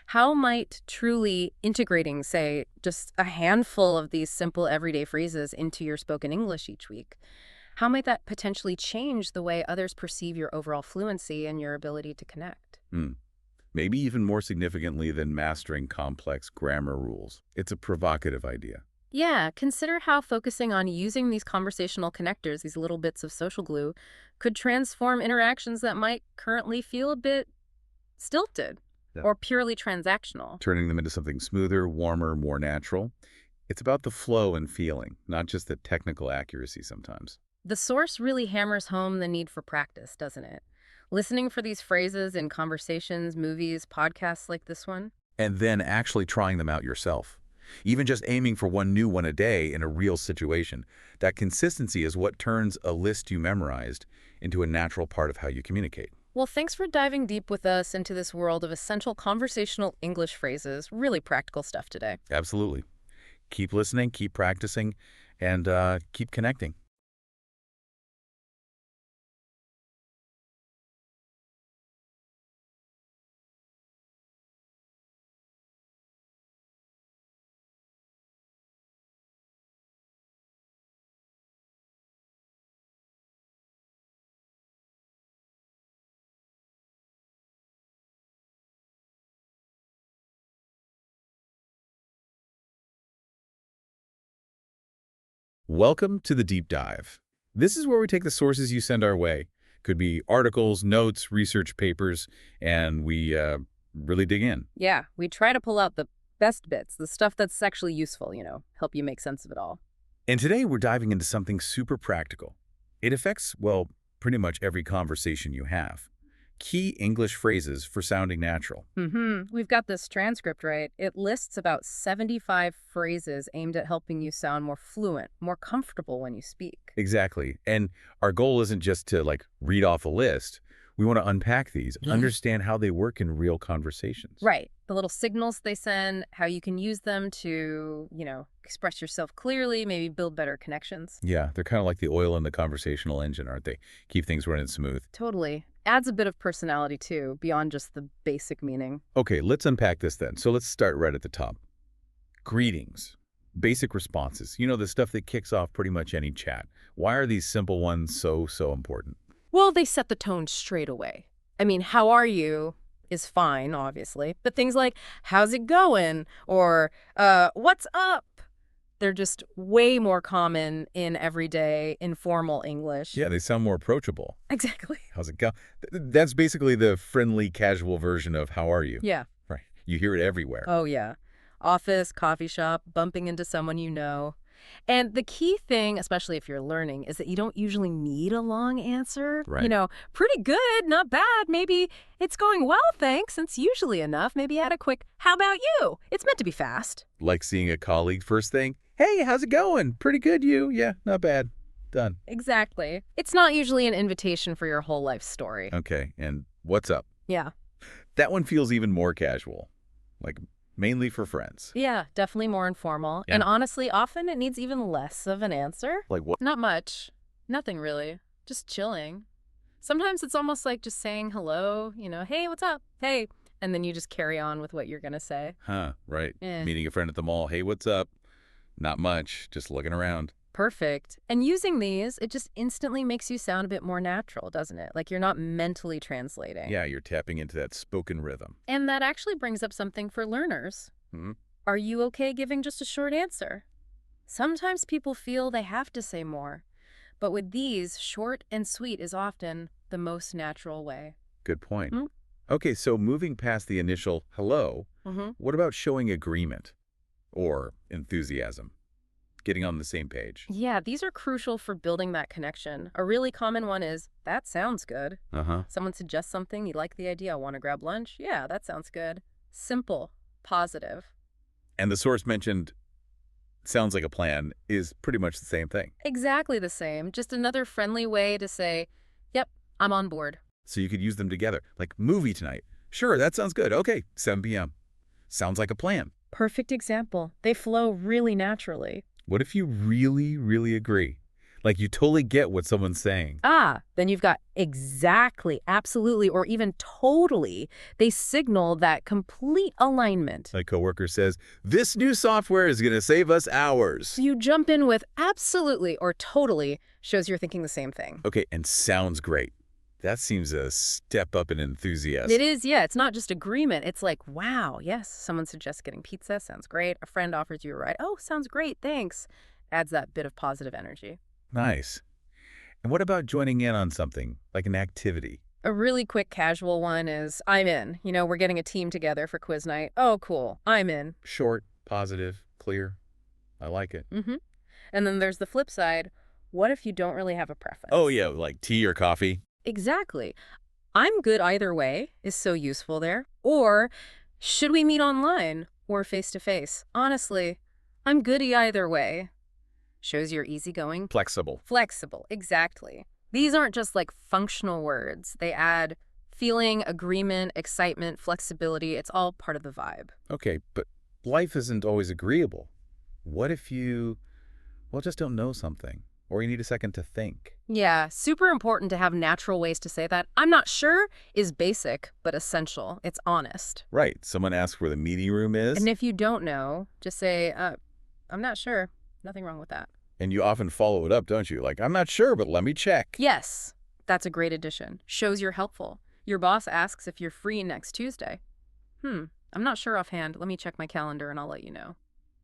How might truly integrating, say, just a handful of these simple everyday phrases into your spoken English each week, how might that potentially change the way others perceive your overall fluency and your ability to connect? Maybe even more significantly than mastering complex grammar rules. It's a provocative idea. Yeah, consider how focusing on using these conversational connectors, these little bits of social glue, could transform interactions that might currently feel a bit stilted. Yeah. or purely transactional. Turning them into something smoother, warmer, more natural. It's about the flow and feeling, not just the technical accuracy sometimes. The source really hammers home the need for practice, doesn't it? Listening for these phrases in conversations, movies, podcasts like this one. And then actually trying them out yourself. Even just aiming for one new one a day in a real situation. That consistency is what turns a list you memorized into a natural part of how you communicate. Well, thanks for diving deep with us into this world of essential conversational English phrases. Really practical stuff today. Absolutely. Keep listening, keep practicing, and keep connecting. Welcome to the Deep Dive. This is where we take the sources you send our way. Could be articles, notes, research papers, and we really dig in. Yeah, we try to pull out the best bits, the stuff that's actually useful, help you make sense of it all. And today we're diving into something super practical. It affects, well, pretty much every conversation you have. Key English phrases for sounding natural. We've got this transcript, right? It lists about 75 phrases aimed at helping you sound more fluent, more comfortable when you speak. Exactly. And our goal isn't just to, read off a list. We want to unpack these, understand how they work in real conversations. Right. The little signals they send, how you can use them to, express yourself clearly, maybe build better connections. Yeah, they're kind of like the oil in the conversational engine, aren't they? Keep things running smooth. Totally. Adds a bit of personality, too, beyond just the basic meaning. Okay, let's unpack this then. So let's start right at the top. Greetings. Basic responses. The stuff that kicks off pretty much any chat. Why are these simple ones so important? Well, they set the tone straight away. I mean, how are you is fine, obviously, but things like, how's it going? Or, what's up? They're just way more common in everyday, informal English. Yeah, they sound more approachable. Exactly. How's it go? That's basically the friendly, casual version of how are you? Yeah. Right. You hear it everywhere. Oh, yeah. Office, coffee shop, bumping into someone you know. And the key thing, especially if you're learning, is that you don't usually need a long answer. Right. Pretty good, not bad. Maybe it's going well, thanks. It's usually enough. Maybe add a quick, how about you? It's meant to be fast. Like seeing a colleague first thing. Hey, how's it going? Pretty good, you? Yeah, not bad. Done. Exactly. It's not usually an invitation for your whole life story. Okay, and what's up? Yeah. That one feels even more casual. Mainly for friends. Yeah, definitely more informal. Yeah. And honestly, often it needs even less of an answer. Like what? Not much. Nothing really. Just chilling. Sometimes it's almost like just saying hello, hey, what's up? Hey. And then you just carry on with what you're going to say. Huh, right. Eh. Meeting a friend at the mall. Hey, what's up? Not much. Just looking around. Perfect. And using these, it just instantly makes you sound a bit more natural, doesn't it? Like you're not mentally translating. Yeah, you're tapping into that spoken rhythm. And that actually brings up something for learners. Hmm? Are you okay giving just a short answer? Sometimes people feel they have to say more. But with these, short and sweet is often the most natural way. Good point. Hmm? Okay, so moving past the initial hello, what about showing agreement or enthusiasm? Getting on the same page. Yeah, these are crucial for building that connection. A really common one is, that sounds good. Uh-huh. Someone suggests something, you like the idea, want to grab lunch? Yeah, that sounds good. Simple, positive. And the source mentioned sounds like a plan is pretty much the same thing. Exactly the same, just another friendly way to say, yep, I'm on board. So you could use them together. Like, movie tonight. Sure, that sounds good. Okay, 7 p.m. Sounds like a plan. Perfect example. They flow really naturally. What if you really, really agree? Like you totally get what someone's saying. Then you've got exactly, absolutely, or even totally. They signal that complete alignment. A coworker says, this new software is going to save us hours. So you jump in with absolutely or totally, shows you're thinking the same thing. Okay, and sounds great. That seems a step up in enthusiasm. It is, yeah. It's not just agreement. It's like, wow, yes, someone suggests getting pizza. Sounds great. A friend offers you a ride. Oh, sounds great. Thanks. Adds that bit of positive energy. Nice. And what about joining in on something, like an activity? A really quick casual one is, I'm in. We're getting a team together for quiz night. Oh, cool. I'm in. Short, positive, clear. I like it. Mm-hmm. And then there's the flip side. What if you don't really have a Oh, preference? yeah, like tea or coffee. Exactly. I'm good either way is so useful there. Or, should we meet online or face-to-face? Honestly, I'm goody either way. Shows you're easygoing. Flexible. Flexible, exactly. These aren't just like functional words. They add feeling, agreement, excitement, flexibility. It's all part of the vibe. Okay, but life isn't always agreeable. What if you, well, just don't know something, or you need a second to think? Yeah, super important to have natural ways to say that. I'm not sure is basic, but essential. It's honest. Right, someone asks where the meeting room is, And if you don't know, just say, I'm not sure. Nothing wrong with that. and you often follow it up, don't you? Like, I'm not sure, but let me check. Yes, that's a great addition. Shows you're helpful. Your boss asks if you're free next Tuesday. I'm not sure offhand. Let me check my calendar and I'll let you know.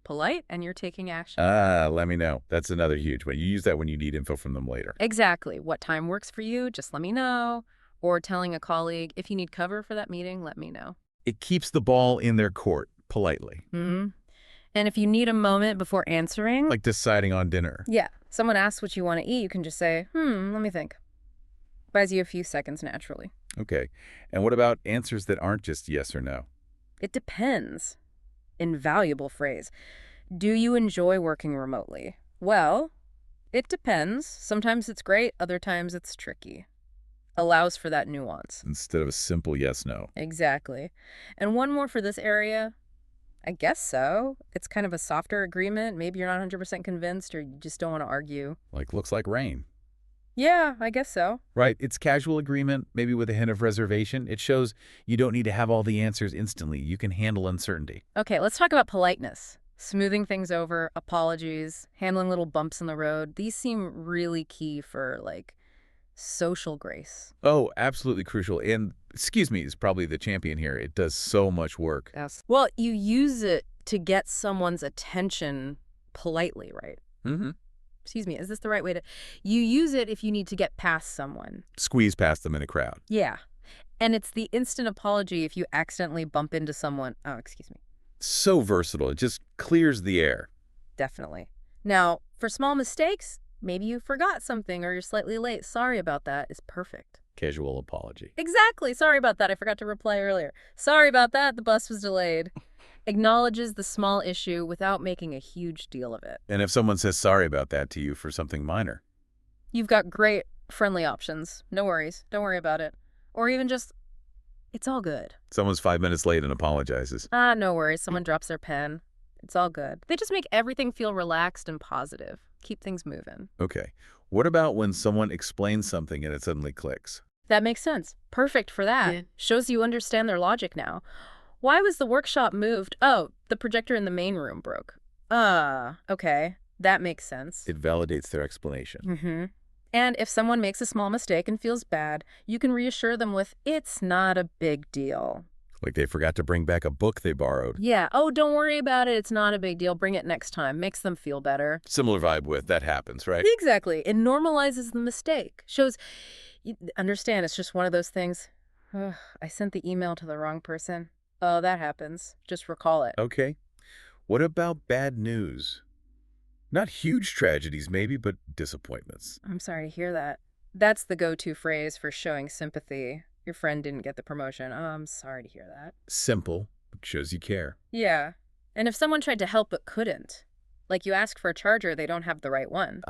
Polite, and you're taking action. Let me know. That's another huge one. You use that when you need info from them later. Exactly. What time works for you? Just let me know. Or telling a colleague, if you need cover for that meeting, let me know. It keeps the ball in their court, politely. Mm-hmm. And if you need a moment before answering, Like deciding on dinner. yeah, someone asks what you want to eat, you can just say, let me think. Buys you a few seconds naturally. Okay. And what about answers that aren't just yes or no? It depends. Invaluable phrase. Do you enjoy working remotely? Well, it depends. Sometimes it's great, other times it's tricky. Allows for that nuance. Instead of a simple yes/no. Exactly. And one more for this area. I guess so. It's kind of a softer agreement. Maybe you're not 100% convinced or you just don't want to argue. Like, looks like rain. Yeah, I guess so. Right. It's casual agreement, maybe with a hint of reservation. It shows you don't need to have all the answers instantly. You can handle uncertainty. Okay, let's talk about politeness. Smoothing things over, apologies, handling little bumps in the road. These seem really key for, like, social grace. Oh, absolutely crucial. And excuse me is probably the champion here. It does so much work. Yes. Well, you use it to get someone's attention politely, right? Mm-hmm. Excuse me, is this the right way to... You use it if you need to get past someone. Squeeze past them in a crowd. Yeah. And it's the instant apology if you accidentally bump into someone. Oh, excuse me. So versatile. It just clears the air. Definitely. Now, for small mistakes, maybe you forgot something or you're slightly late. Sorry about that is perfect. Casual apology. Exactly. Sorry about that. I forgot to reply earlier. Sorry about that. The bus was delayed. Acknowledges the small issue without making a huge deal of it. And if someone says sorry about that to you for something minor, You've got great friendly options. No worries. Don't worry about it. Or even just, it's all good. someone's 5 minutes late and apologizes. No worries. Someone drops their pen. It's all good. They just make everything feel relaxed and positive. Keep things moving. Okay. What about when someone explains something and it suddenly clicks? That makes sense. Perfect for that. Yeah. Shows you understand their logic now. Why was the workshop moved? Oh, the projector in the main room broke. Okay. That makes sense. It validates their explanation. Mm-hmm. And if someone makes a small mistake and feels bad, you can reassure them with, it's not a big deal. Like they forgot to bring back a book they borrowed. Yeah, oh, don't worry about it. It's not a big deal. Bring it next time. Makes them feel better. Similar vibe with that happens, right? Exactly. It normalizes the mistake. Shows, you understand, it's just one of those things. Ugh, I sent the email to the wrong person. Oh, that happens. Just recall it. Okay. What about bad news? Not huge tragedies, maybe, but disappointments. I'm sorry to hear that. That's the go-to phrase for showing sympathy. Your friend didn't get the promotion. Oh, I'm sorry to hear that. Simple, but shows you care. Yeah. And if someone tried to help but couldn't, like you ask for a charger, they don't have the right one.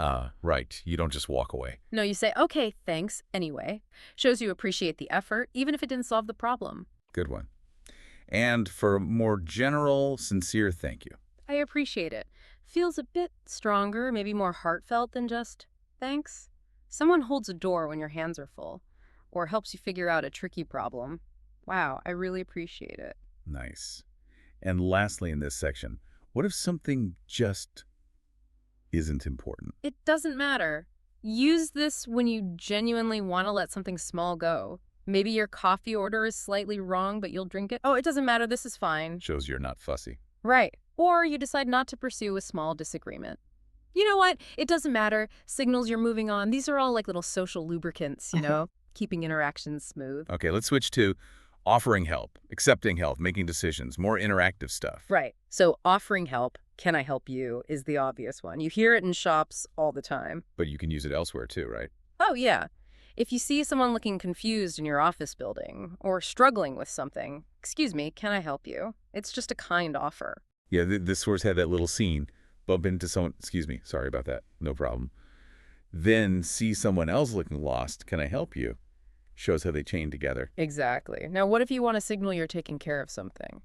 Right. You don't just walk away. No, you say, okay, thanks, anyway. Shows you appreciate the effort, even if it didn't solve the problem. Good one. And for a more general, sincere thank you. I appreciate it. Feels a bit stronger, maybe more heartfelt than just thanks. Someone holds a door when your hands are full, or helps you figure out a tricky problem. Wow, I really appreciate it. Nice. And lastly in this section, what if something just isn't important? It doesn't matter. Use this when you genuinely want to let something small go. Maybe your coffee order is slightly wrong, but you'll drink it. Oh, it doesn't matter. This is fine. Shows you're not fussy. Right. Or you decide not to pursue a small disagreement. You know what? It doesn't matter. Signals you're moving on. These are all like little social lubricants, you know? keeping interactions smooth. Okay, let's switch to offering help, accepting help, making decisions, more interactive stuff. Right. So offering help, can I help you, is the obvious one. You hear it in shops all the time. But you can use it elsewhere too, right? Oh, yeah. If you see someone looking confused in your office building or struggling with something, excuse me, can I help you? It's just a kind offer. Yeah, this source had that little scene. Bump into someone, excuse me, sorry about that, no problem. Then see someone else looking lost, can I help you? Shows how they chain together. Exactly. Now, what if you want to signal you're taking care of something?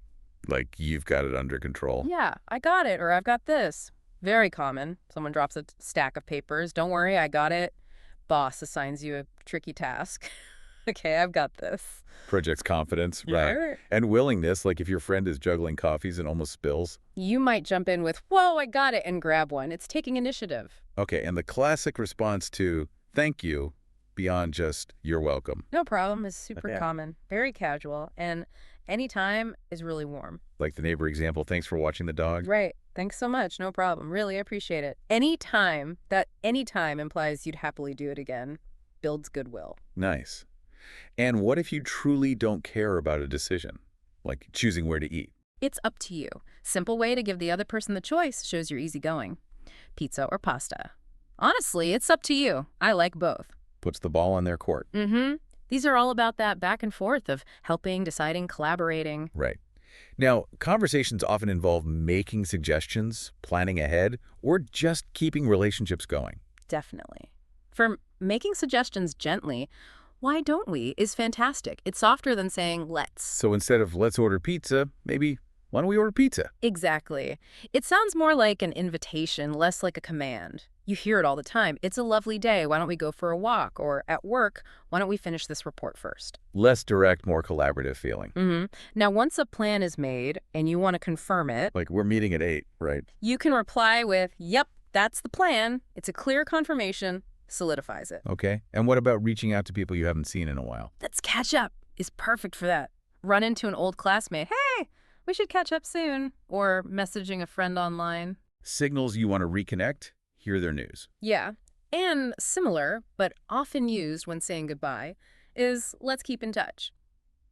Like you've got it under control. Yeah, I got it, or I've got this. Very common. Someone drops a stack of papers. Don't worry, I got it. Boss assigns you a tricky task. Okay, I've got this. Projects confidence, Yeah. right? And willingness, like if your friend is juggling coffees and almost spills. You might jump in with, whoa, I got it, and grab one. It's taking initiative. Okay, and the classic response to thank you beyond just you're welcome. No problem is super Yeah. common, very casual, and anytime is really warm. Like the neighbor example, thanks for watching the dog. Right. Thanks so much. No problem. Really appreciate it. Anytime, that anytime implies you'd happily do it again, builds goodwill. Nice. And what if you truly don't care about a decision, like choosing where to eat? It's up to you. Simple way to give the other person the choice, shows you're easygoing. Pizza or pasta. Honestly, it's up to you. I like both. Puts the ball on their court. Mm-hmm. These are all about that back and forth of helping, deciding, collaborating. Right. Now, conversations often involve making suggestions, planning ahead, or just keeping relationships going. Definitely. For making suggestions gently, why don't we, is fantastic. It's softer than saying let's. So instead of let's order pizza, maybe why don't we order pizza? Exactly. It sounds more like an invitation, less like a command. You hear it all the time. It's a lovely day. Why don't we go for a walk? Or at work, why don't we finish this report first? Less direct, more collaborative feeling. Mm-hmm. Now, once a plan is made and you want to confirm it, Like we're meeting at 8, right? you can reply with, yep, that's the plan. It's a clear confirmation, solidifies it. Okay. And what about reaching out to people you haven't seen in a while? Let's catch up is perfect for that. Run into an old classmate. Hey, we should catch up soon. Or messaging a friend online. Signals you want to reconnect, hear their news. Yeah. And similar, but often used when saying goodbye, is let's keep in touch.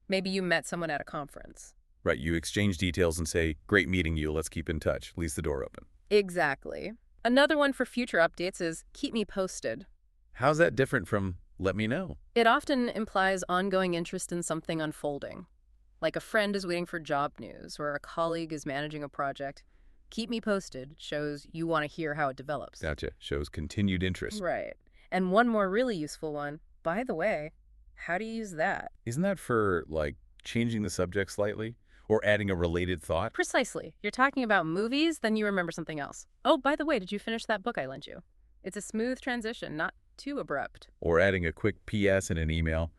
Maybe you met someone at a conference. Right, you exchange details and say, great meeting you, let's keep in touch. Leaves the door open. Exactly. Another one for future updates is keep me posted. How's that different from let me know? It often implies ongoing interest in something unfolding. Like a friend is waiting for job news or a colleague is managing a project. Keep me posted shows you want to hear how it develops. Gotcha. Shows continued interest. Right. And one more really useful one. By the way, how do you use that? Isn't that for, like, changing the subject slightly? Or adding a related thought? Precisely. You're talking about movies, then you remember something else. Oh, by the way, did you finish that book I lent you? It's a smooth transition, not too abrupt. Or adding a quick PS in an email.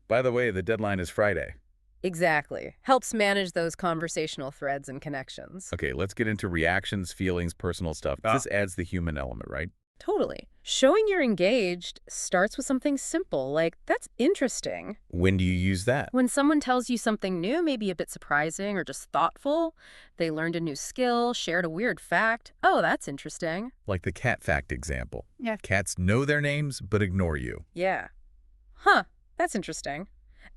By the way, the deadline is Friday. Exactly. Helps manage those conversational threads and connections. Okay, let's get into reactions, feelings, personal stuff. This adds the human element, right? Totally. Showing you're engaged starts with something simple, like, that's interesting. When do you use that? When someone tells you something new, maybe a bit surprising or just thoughtful, they learned a new skill, shared a weird fact. Oh, that's interesting. Like the cat fact example. Yeah. Cats know their names, but ignore you. Yeah. Huh, that's interesting.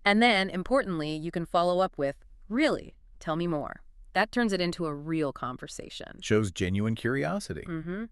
And then, importantly, you can follow up with, really, tell me more. That turns it into a real conversation. Shows genuine curiosity. Mm-hmm.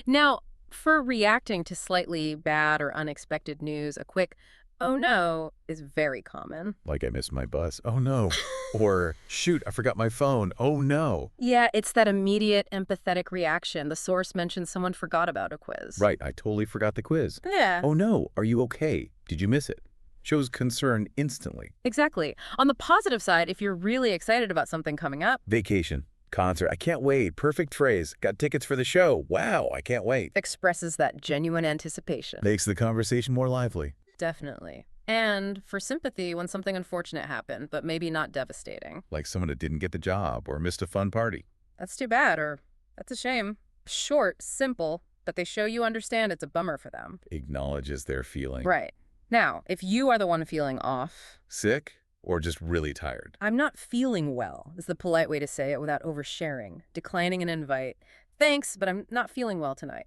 Now, for reacting to slightly bad or unexpected news, a quick, oh no, is very common. Like I missed my bus. Oh no. Or shoot, I forgot my phone. Oh no. Yeah, it's that immediate empathetic reaction. The source mentions someone forgot about a quiz. Right, I totally forgot the quiz. Yeah. Oh no, are you okay? Did you miss it? Shows concern instantly. Exactly. On the positive side, if you're really excited about something coming up, Vacation, concert, I can't wait. Perfect phrase. Got tickets for the show. Wow, I can't wait. expresses that genuine anticipation. Makes the conversation more lively. Definitely. And for sympathy when something unfortunate happened, but maybe not devastating. Like someone that didn't get the job or missed a fun party. That's too bad, or that's a shame. Short, simple, but they show you understand it's a bummer for them. Acknowledges their feeling. Right. Now, if you are the one feeling off, Sick or just really tired. I'm not feeling well is the polite way to say it without oversharing. Declining an invite. Thanks, but I'm not feeling well tonight.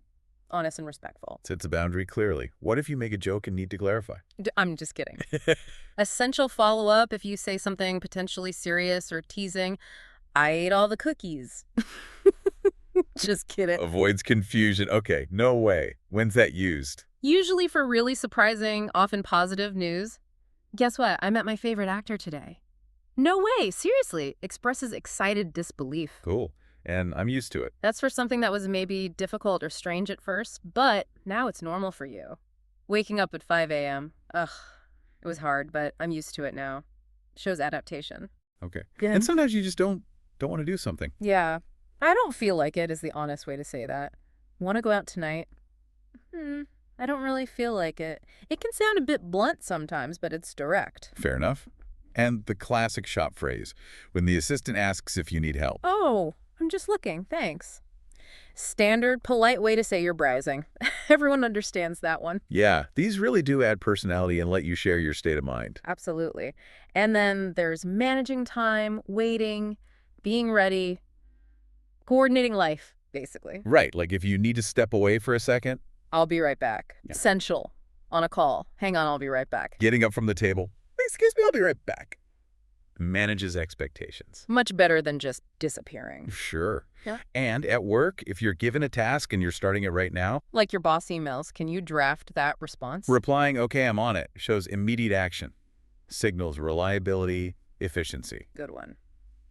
honest and respectful. Sets a boundary clearly. What if you make a joke and need to clarify? I'm just kidding. Essential follow-up if you say something potentially serious or teasing. I ate all the cookies. Just kidding. Avoids confusion. Okay, no way. When's that used? Usually for really surprising, often positive news. Guess what? I met my favorite actor today. No way, seriously. Expresses excited disbelief. Cool. And I'm used to it. That's for something that was maybe difficult or strange at first, but now it's normal for you. Waking up at 5 a.m. Ugh, it was hard, but I'm used to it now. Shows adaptation. Okay. Good. And sometimes you just don't want to do something. Yeah, I don't feel like it is the honest way to say that. Want to go out tonight? I don't really feel like it. It can sound a bit blunt sometimes, but it's direct. Fair enough. And the classic shop phrase, when the assistant asks if you need help. Oh, I'm just looking, thanks. Standard, polite way to say you're browsing. Everyone understands that one. Yeah, these really do add personality and let you share your state of mind. Absolutely. And then there's managing time, waiting, being ready, coordinating life, basically. Right, like if you need to step away for a second, I'll be right back. Yeah. Essential. On a call. Hang on, I'll be right back. getting up from the table. Excuse me, I'll be right back. Manages expectations. Much better than just disappearing. Sure. Yeah. And at work, if you're given a task and you're starting it right now, Like your boss emails, can you draft that response? replying, okay, I'm on it, shows immediate action. Signals reliability, efficiency. Good one.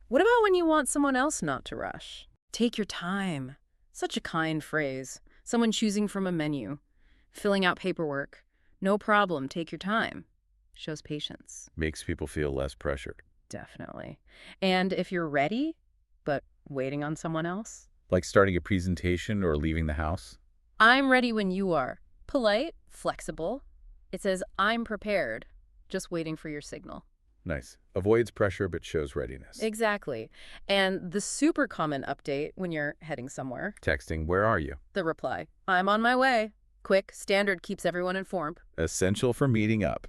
What about when you want someone else not to rush? Take your time. Such a kind phrase. Someone choosing from a menu. Filling out paperwork. No problem, take your time. Shows patience. Makes people feel less pressured. Definitely. And if you're ready, but waiting on someone else? Like starting a presentation or leaving the house. I'm ready when you are. Polite, flexible. It says, I'm prepared. Just waiting for your signal. Nice. Avoids pressure but shows readiness. Exactly. And the super common update when you're heading somewhere, Texting, where are you? the reply, I'm on my way. Quick, standard, keeps everyone informed. Essential for meeting up.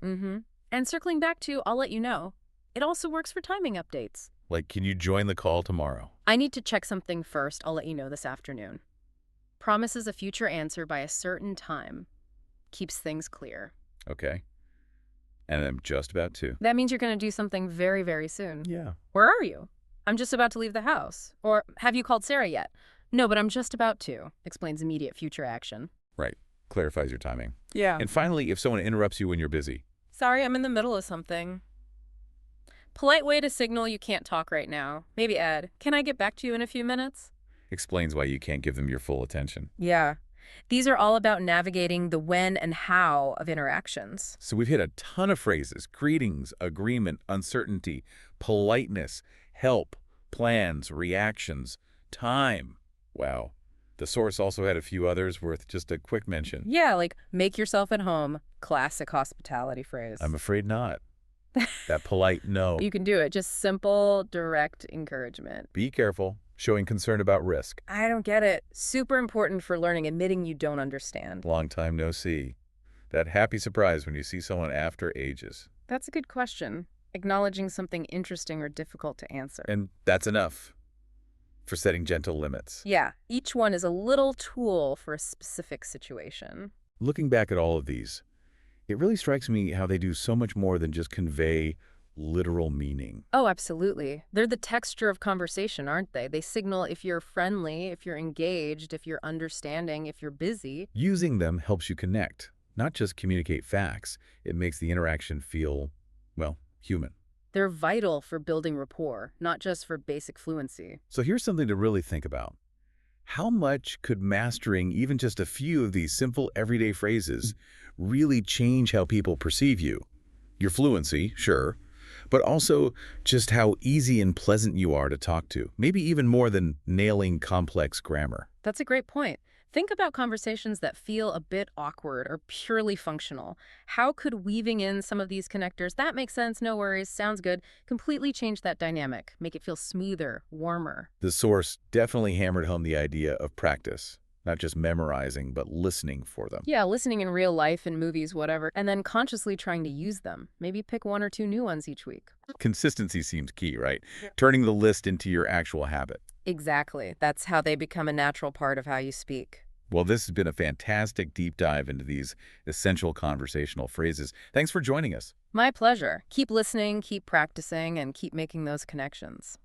And circling back to, I'll let you know. It also works for timing updates. Like, can you join the call tomorrow? I need to check something first. I'll let you know this afternoon. Promises a future answer by a certain time. Keeps things clear. Okay. And I'm just about to. That means you're going to do something very, very soon. Yeah. Where are you? I'm just about to leave the house. Or have you called Sarah yet? No, but I'm just about to. Explains immediate future action. Right. Clarifies your timing. Yeah. And finally, if someone interrupts you when you're busy. Sorry, I'm in the middle of something. Polite way to signal you can't talk right now. Maybe add, can I get back to you in a few minutes? Explains why you can't give them your full attention. Yeah. These are all about navigating the when and how of interactions. So we've hit a ton of phrases. Greetings, agreement, uncertainty, politeness, help, plans, reactions, time. Wow. The source also had a few others worth just a quick mention. Yeah, like make yourself at home. Classic hospitality phrase. I'm afraid not. That polite no. You can do it. Just simple, direct encouragement. Be careful. Showing concern about risk. I don't get it. Super important for learning, admitting you don't understand. Long time no see. That happy surprise when you see someone after ages. That's a good question. Acknowledging something interesting or difficult to answer. And that's enough for setting gentle limits. Yeah, each one is a little tool for a specific situation. Looking back at all of these, it really strikes me how they do so much more than just convey literal meaning. Oh, absolutely. They're the texture of conversation, aren't they? They signal if you're friendly, if you're engaged, if you're understanding, if you're busy. Using them helps you connect, not just communicate facts. It makes the interaction feel, well, human. They're vital for building rapport, not just for basic fluency. So here's something to really think about. How much could mastering even just a few of these simple everyday phrases really change how people perceive you? Your fluency, sure, but also just how easy and pleasant you are to talk to, maybe even more than nailing complex grammar. That's a great point. Think about conversations that feel a bit awkward or purely functional. How could weaving in some of these connectors, that makes sense, no worries, sounds good, completely change that dynamic, make it feel smoother, warmer? The source definitely hammered home the idea of practice, not just memorizing, but listening for them. Yeah, listening in real life, in movies, whatever, and then consciously trying to use them. Maybe pick one or two new ones each week. Consistency seems key, right? Turning the list into your actual habit. Exactly. That's how they become a natural part of how you speak. Well, this has been a fantastic deep dive into these essential conversational phrases. Thanks for joining us. My pleasure. Keep listening, keep practicing, and keep making those connections.